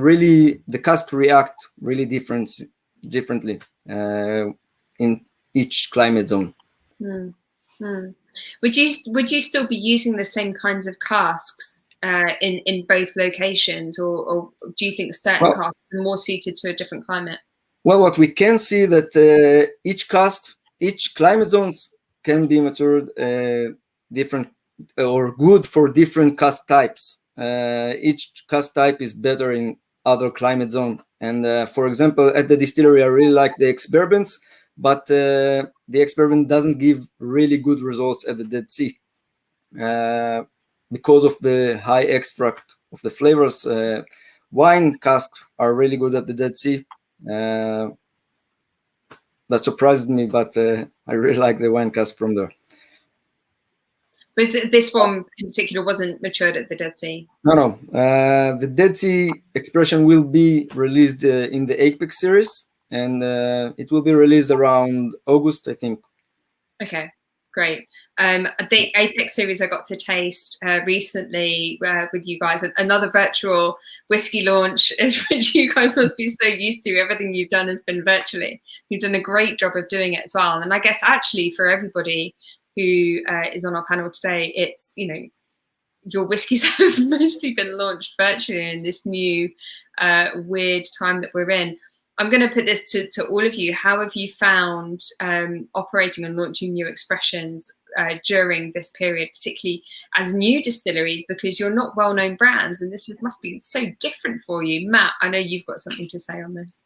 Speaker 6: really the cask react really differently in each climate zone.
Speaker 1: Would you still be using the same kinds of casks in both locations, or do you think certain casks are more suited to a different climate?
Speaker 6: Well, what we can see that each climate zones can be matured different or good for different cask types. Each cask type is better in other climate zone. And for example, at the distillery, I really like the ex-bourbons, but the ex-bourbon doesn't give really good results at the Dead Sea because of the high extract of the flavors. Wine casks are really good at the Dead Sea. That surprised me, but I really like the wine cask from there.
Speaker 1: But this one in particular wasn't matured at the Dead Sea?
Speaker 6: No. The Dead Sea expression will be released in the Apex series, and it will be released around August, I think. Okay,
Speaker 1: great. The Apex series I got to taste recently with you guys, another virtual whiskey launch, which you guys must be so used to. Everything you've done has been virtually. You've done a great job of doing it as well. And I guess actually for everybody who is on our panel today, it's, your whiskies have mostly been launched virtually in this new weird time that we're in. I'm going to put this to all of you. How have you found operating and launching new expressions during this period, particularly as new distilleries, because you're not well-known brands, and this must be so different for you. Matt, I know you've got something to say on this.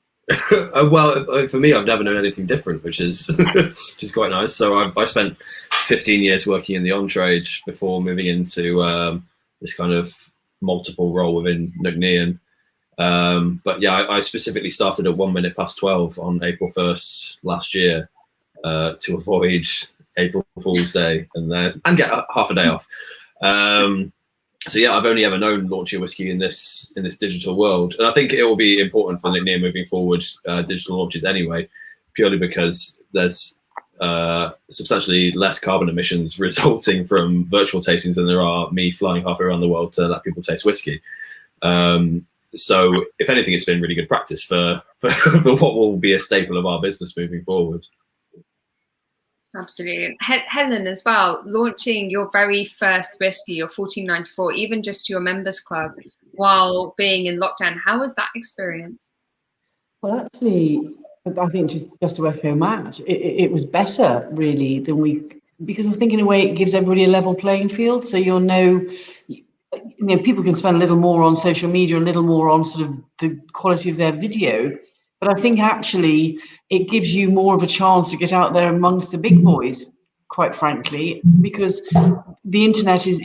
Speaker 2: Well, for me, I've never known anything different, which is which is quite nice. So I spent 15 years working in the on-trade before moving into this kind of multiple role within Nugnean. But yeah, I specifically started at 1:12 on April 1st last year to avoid April Fool's Day and get half a day off. So yeah, I've only ever known launching whiskey in this digital world, and I think it will be important for Nugnean moving forward, digital launches anyway, purely because there's substantially less carbon emissions resulting from virtual tastings than there are me flying halfway around the world to let people taste whiskey. So if anything, it's been really good practice for what will be a staple of our business moving forward.
Speaker 1: Absolutely. Helen as well, launching your very first whiskey, your 1494, even just your members club while being in lockdown. How was that experience?
Speaker 4: Well, actually, I think just to echo Matt, it was better really because I think in a way it gives everybody a level playing field. So people can spend a little more on social media, a little more on sort of the quality of their video. But I think actually it gives you more of a chance to get out there amongst the big boys, quite frankly, because the internet is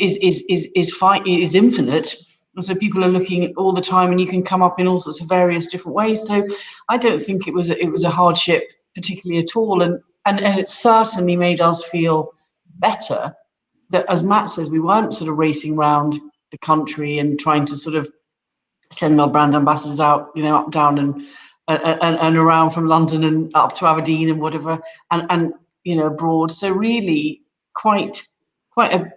Speaker 4: infinite. And so people are looking all the time, and you can come up in all sorts of various different ways. So I don't think it was a hardship particularly at all. And it certainly made us feel better that, as Matt says, we weren't sort of racing around the country and trying to sort of send our brand ambassadors out, up, down and around from London and up to Aberdeen and whatever, and abroad. So really quite an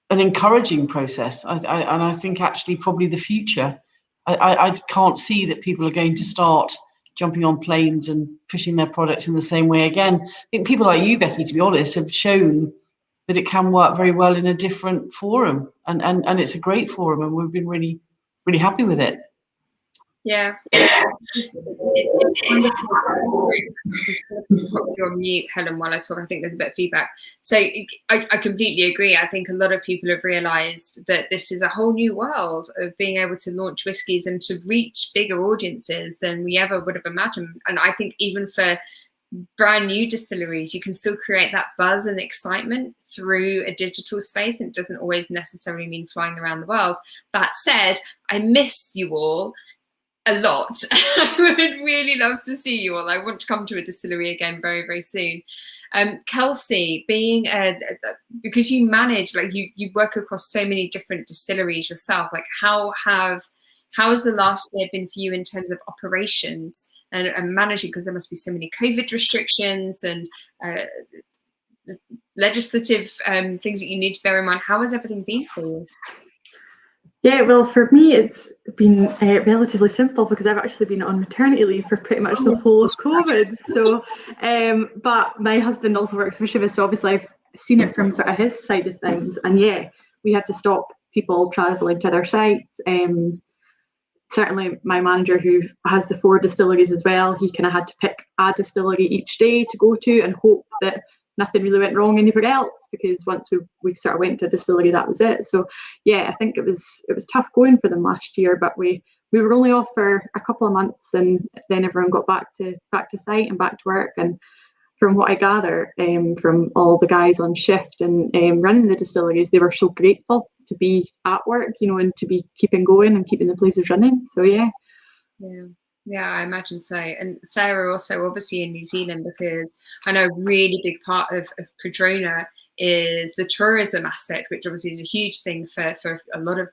Speaker 4: encouraging process. And I think actually probably the future. I can't see that people are going to start jumping on planes and pushing their product in the same way again. I think people like you, Becky, to be honest, have shown that it can work very well in a different forum, and it's a great forum, and we've been really, really happy with it.
Speaker 1: Yeah. It's wonderful. You're on mute, Helen, while I talk. I think there's a bit of feedback. So I completely agree. I think a lot of people have realised that this is a whole new world of being able to launch whiskies and to reach bigger audiences than we ever would have imagined. And I think even for brand new distilleries, you can still create that buzz and excitement through a digital space, and it doesn't always necessarily mean flying around the world. That said, I miss you all a lot. I would really love to see you all. I want to come to a distillery again very, very soon. Kelsey, being because you manage, like you work across so many different distilleries yourself, like how has the last year been for you in terms of operations and managing, because there must be so many COVID restrictions and legislative things that you need to bear in mind. How has everything been for you?
Speaker 3: Yeah, well, for me, it's been relatively simple because I've actually been on maternity leave for pretty much the whole of COVID. So, but my husband also works for Shiva, so obviously I've seen it from sort of his side of things. And yeah, we had to stop people travelling to their sites. Certainly my manager, who has the 4 distilleries as well, he kind of had to pick a distillery each day to go to and hope that nothing really went wrong anywhere else, because once we sort of went to a distillery, that was it. So yeah, I think it was tough going for them last year, but we were only off for a couple of months, and then everyone got back to site and back to work. And from what I gather from all the guys on shift and running the distilleries, they were so grateful to be at work, you know, and to be keeping going and keeping the places running. So yeah.
Speaker 1: Yeah, I imagine so. And Sarah, also obviously in New Zealand, because I know a really big part of Cardrona is the tourism aspect, which obviously is a huge thing for a lot of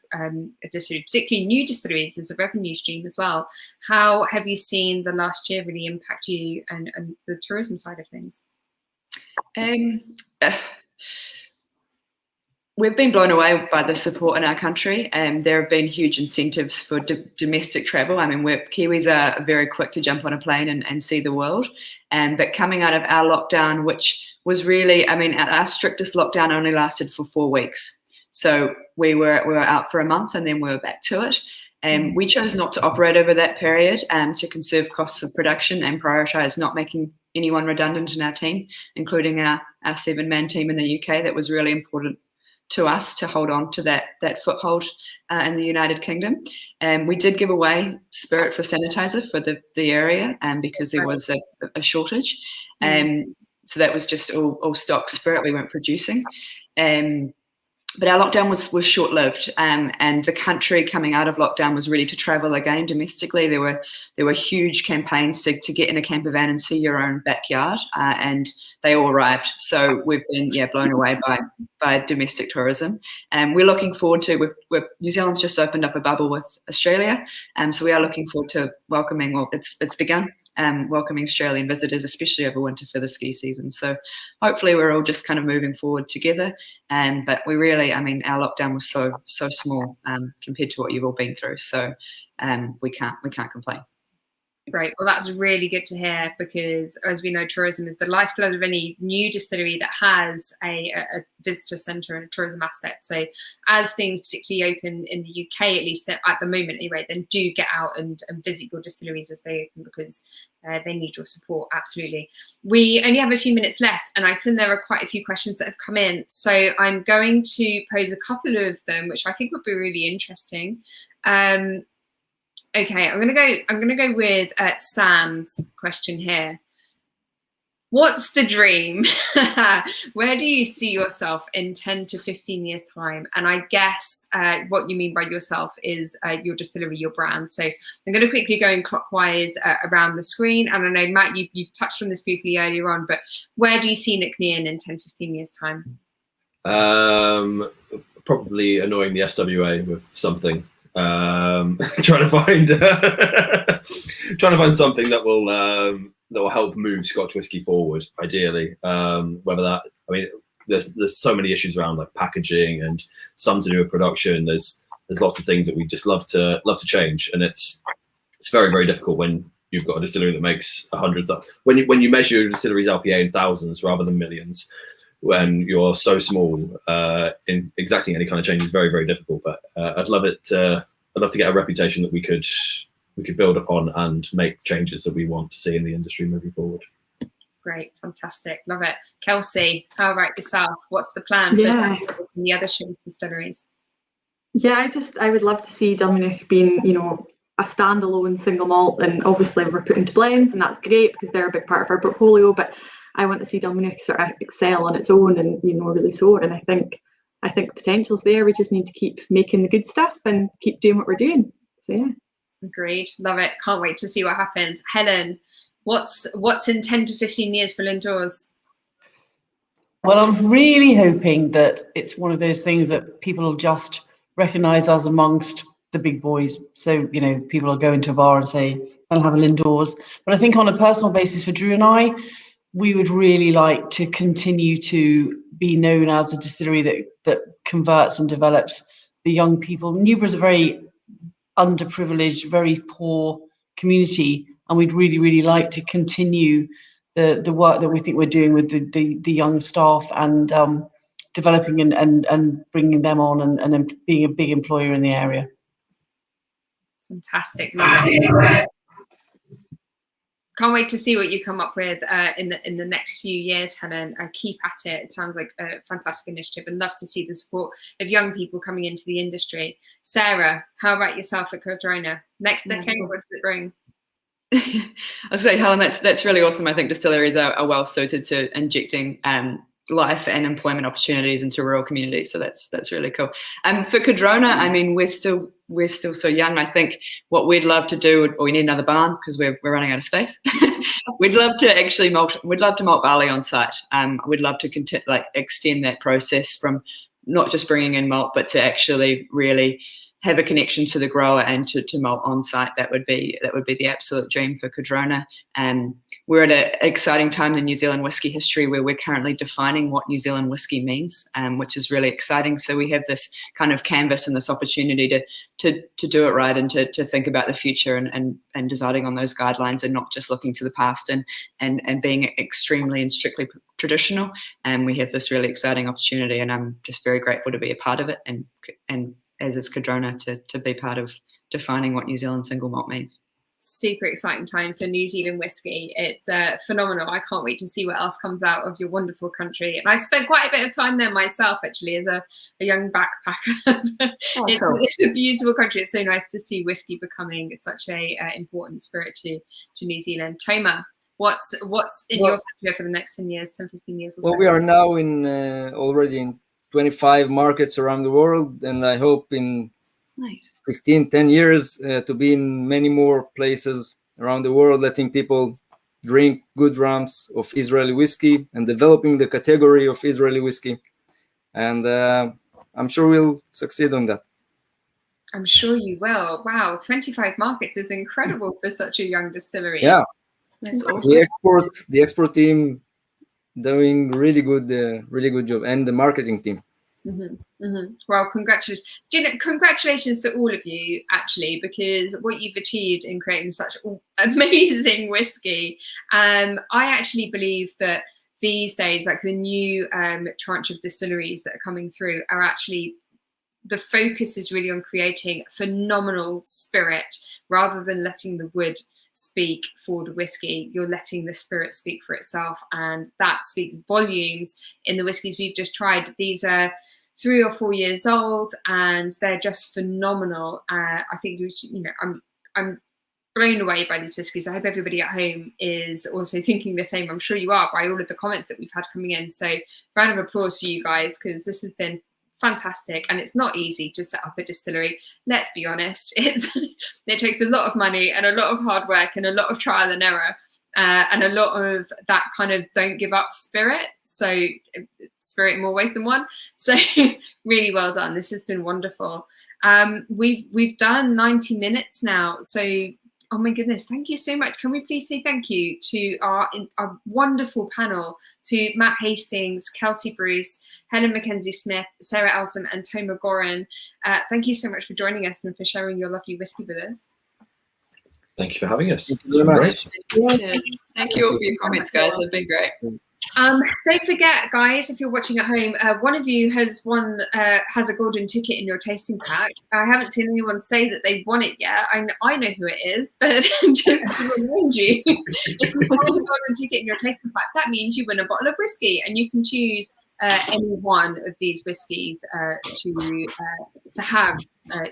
Speaker 1: distilleries, particularly new distilleries, as a revenue stream as well. How have you seen the last year really impact you and the tourism side of things?
Speaker 5: We've been blown away by the support in our country, and there have been huge incentives for domestic travel. I mean, Kiwis are very quick to jump on a plane and see the world. But coming out of our lockdown, which was really, I mean, our strictest lockdown only lasted for 4 weeks. So we were out for a month and then we were back to it. And we chose not to operate over that period to conserve costs of production and prioritise not making anyone redundant in our team, including our 7-man team in the UK. That was really important to us to hold on to that foothold in the United Kingdom. And we did give away spirit for sanitizer for the area because there was a shortage. So that was just all stock spirit we weren't producing. But our lockdown was short-lived, and the country coming out of lockdown was ready to travel again domestically. There were huge campaigns to get in a camper van and see your own backyard, and they all arrived. So we've been blown away by domestic tourism, and we're looking forward to. New Zealand's just opened up a bubble with Australia, so we are looking forward to welcoming. Well, it's begun. Welcoming Australian visitors, especially over winter for the ski season. So hopefully we're all just kind of moving forward together. But we really, I mean, our lockdown was so small compared to what you've all been through. So we can't complain.
Speaker 1: Great. Well, that's really good to hear, because as we know, tourism is the lifeblood of any new distillery that has a visitor centre and a tourism aspect. So as things particularly open in the UK, at least at the moment anyway, then do get out and visit your distilleries as they open, because they need your support. Absolutely. We only have a few minutes left, and I see there are quite a few questions that have come in. So I'm going to pose a couple of them, which I think would be really interesting. Okay, I'm gonna go with Sam's question here. What's the dream? Where do you see yourself in 10 to 15 years time? And I guess what you mean by yourself is your distillery, your brand. So I'm going to quickly go in clockwise around the screen. And I know, Matt, you touched on this briefly earlier on, but where do you see Nick Nean in 10, 15 years time?
Speaker 2: Probably annoying the SWA with something. Trying to find something that will help move Scotch whisky forward, ideally. Whether that, I mean, there's so many issues around like packaging and some to do with production. There's lots of things that we just love to change, and it's very, very difficult when you've got a distillery that makes 100,000. When you measure your distillery's LPA in thousands rather than millions, when you're so small, in exacting any kind of change is very, very difficult. But I'd love to get a reputation that we could we could build upon and make changes that we want to see in the industry moving forward.
Speaker 1: Great, fantastic, love it. Kelsey, how about yourself? What's the plan for the other Shins distilleries?
Speaker 3: Yeah, I would love to see Dalmanook being, you know, a standalone single malt, and obviously we're put into blends, and that's great because they're a big part of our portfolio. But I want to see Dalmanook sort of excel on its own and, you know, really soar. And I think potential's there. We just need to keep making the good stuff and keep doing what we're doing. So yeah.
Speaker 1: Agreed. Love it. Can't wait to see what happens. Helen, what's in 10 to 15 years for Lindors?
Speaker 4: Well, I'm really hoping that it's one of those things that people will just recognise us amongst the big boys. So, you know, people will go into a bar and say, I'll have a Lindors. But I think on a personal basis for Drew and I, we would really like to continue to be known as a distillery that converts and develops the young people. Newborough's a very underprivileged, very poor community, and we'd really, really like to continue the work that we think we're doing with the young staff and developing and bringing them on and then being a big employer in the area.
Speaker 1: Fantastic. Love it. Can't wait to see what you come up with in the next few years, Helen. Keep at it. It sounds like a fantastic initiative, and love to see the support of young people coming into the industry. Sarah, how about yourself at Cardrona? Next decade, what does it bring?
Speaker 5: I'll say, Helen, that's really awesome. I think distilleries are well suited to injecting life and employment opportunities into rural communities. So that's really cool. For Cardrona, I mean, we're still so young. I think what we'd love to do, or we need another barn because we're running out of space. We'd love to actually malt barley on site. We'd love to extend that process from not just bringing in malt, but to actually really have a connection to the grower and to malt on site. That would be the absolute dream for Cardrona. We're at an exciting time in New Zealand whisky history where we're currently defining what New Zealand whisky means, which is really exciting. So we have this kind of canvas and this opportunity to do it right and to think about the future and deciding on those guidelines and not just looking to the past and being extremely and strictly traditional. And we have this really exciting opportunity, and I'm just very grateful to be a part of it and as is Cardrona to be part of defining what New Zealand single malt means.
Speaker 1: Super exciting time for New Zealand whisky. It's phenomenal. I can't wait to see what else comes out of your wonderful country. And I spent quite a bit of time there myself, actually, as a young backpacker. It's a beautiful country. It's so nice to see whisky becoming such a important spirit to New Zealand. Toma, what's in your country for the next 10 years, 10, 15 years or so?
Speaker 6: Well, we are now in already in 25 markets around the world, and I hope in 10 years to be in many more places around the world, letting people drink good rums of Israeli whiskey and developing the category of Israeli whiskey. And I'm sure we'll succeed on that.
Speaker 1: I'm sure you will. Wow, 25 markets is incredible for such a young distillery.
Speaker 6: Yeah,
Speaker 1: that's awesome.
Speaker 6: The export team doing really good job, and the marketing team.
Speaker 1: Well, congratulations to all of you, actually, because what you've achieved in creating such amazing whiskey. I actually believe that these days, like the new tranche of distilleries that are coming through are actually, the focus is really on creating phenomenal spirit rather than letting the wood speak for the whiskey. You're letting the spirit speak for itself, and that speaks volumes in the whiskies we've just tried. These are 3 or 4 years old and they're just phenomenal. I think I'm blown away by these whiskies. I hope everybody at home is also thinking the same. I'm sure you are by all of the comments that we've had coming in. So round of applause for you guys, because this has been fantastic, and it's not easy to set up a distillery. Let's be honest, it takes a lot of money and a lot of hard work and a lot of trial and error, and a lot of that kind of don't give up spirit. So spirit in more ways than one. So really well done. This has been wonderful. We've done 90 minutes now. So oh my goodness, thank you so much. Can we please say thank you to our wonderful panel, to Matt Hastings, Kelsey Bruce, Helen Mackenzie-Smith, Sarah Elsom, and Toma Goran. Thank you so much for joining us and for sharing your lovely whiskey with us.
Speaker 2: Thank you for having us.
Speaker 6: Thank you very much.
Speaker 5: Thank you all for your comments, guys. They've been great.
Speaker 1: Don't forget, guys, if you're watching at home, one of you has a golden ticket in your tasting pack. I haven't seen anyone say that they won it yet. I know who it is, but just to remind you, if you find a golden ticket in your tasting pack, that means you win a bottle of whiskey, and you can choose any one of these whiskies to have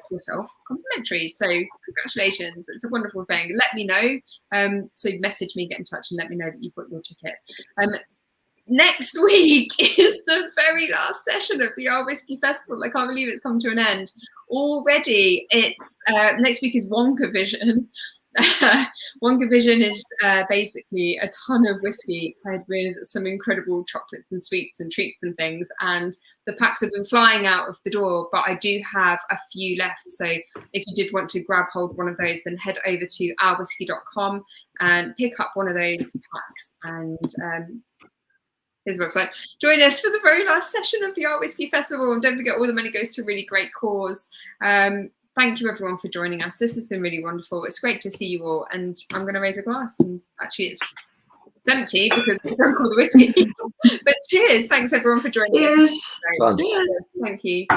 Speaker 1: yourself complimentary. So congratulations, it's a wonderful thing. Let me know. So message me, get in touch, and let me know that you've got your ticket. Next week is the very last session of the OurWhisky Festival. I can't believe it's come to an end already. It's next week is Wonka Vision. Wonka Vision is basically a ton of whiskey paired with some incredible chocolates and sweets and treats and things. And the packs have been flying out of the door, but I do have a few left. So if you did want to grab hold of one of those, then head over to OurWhisky.com and pick up one of those packs. And his website. Join us for the very last session of the OurWhisky Festival, and don't forget, all the money goes to a really great cause. Thank you everyone for joining us. This has been really wonderful. It's great to see you all, and I'm going to raise a glass. And actually, it's empty because we drank all the whiskey. But cheers! Thanks everyone for joining us.
Speaker 3: Cheers.
Speaker 1: Cheers. Thank you.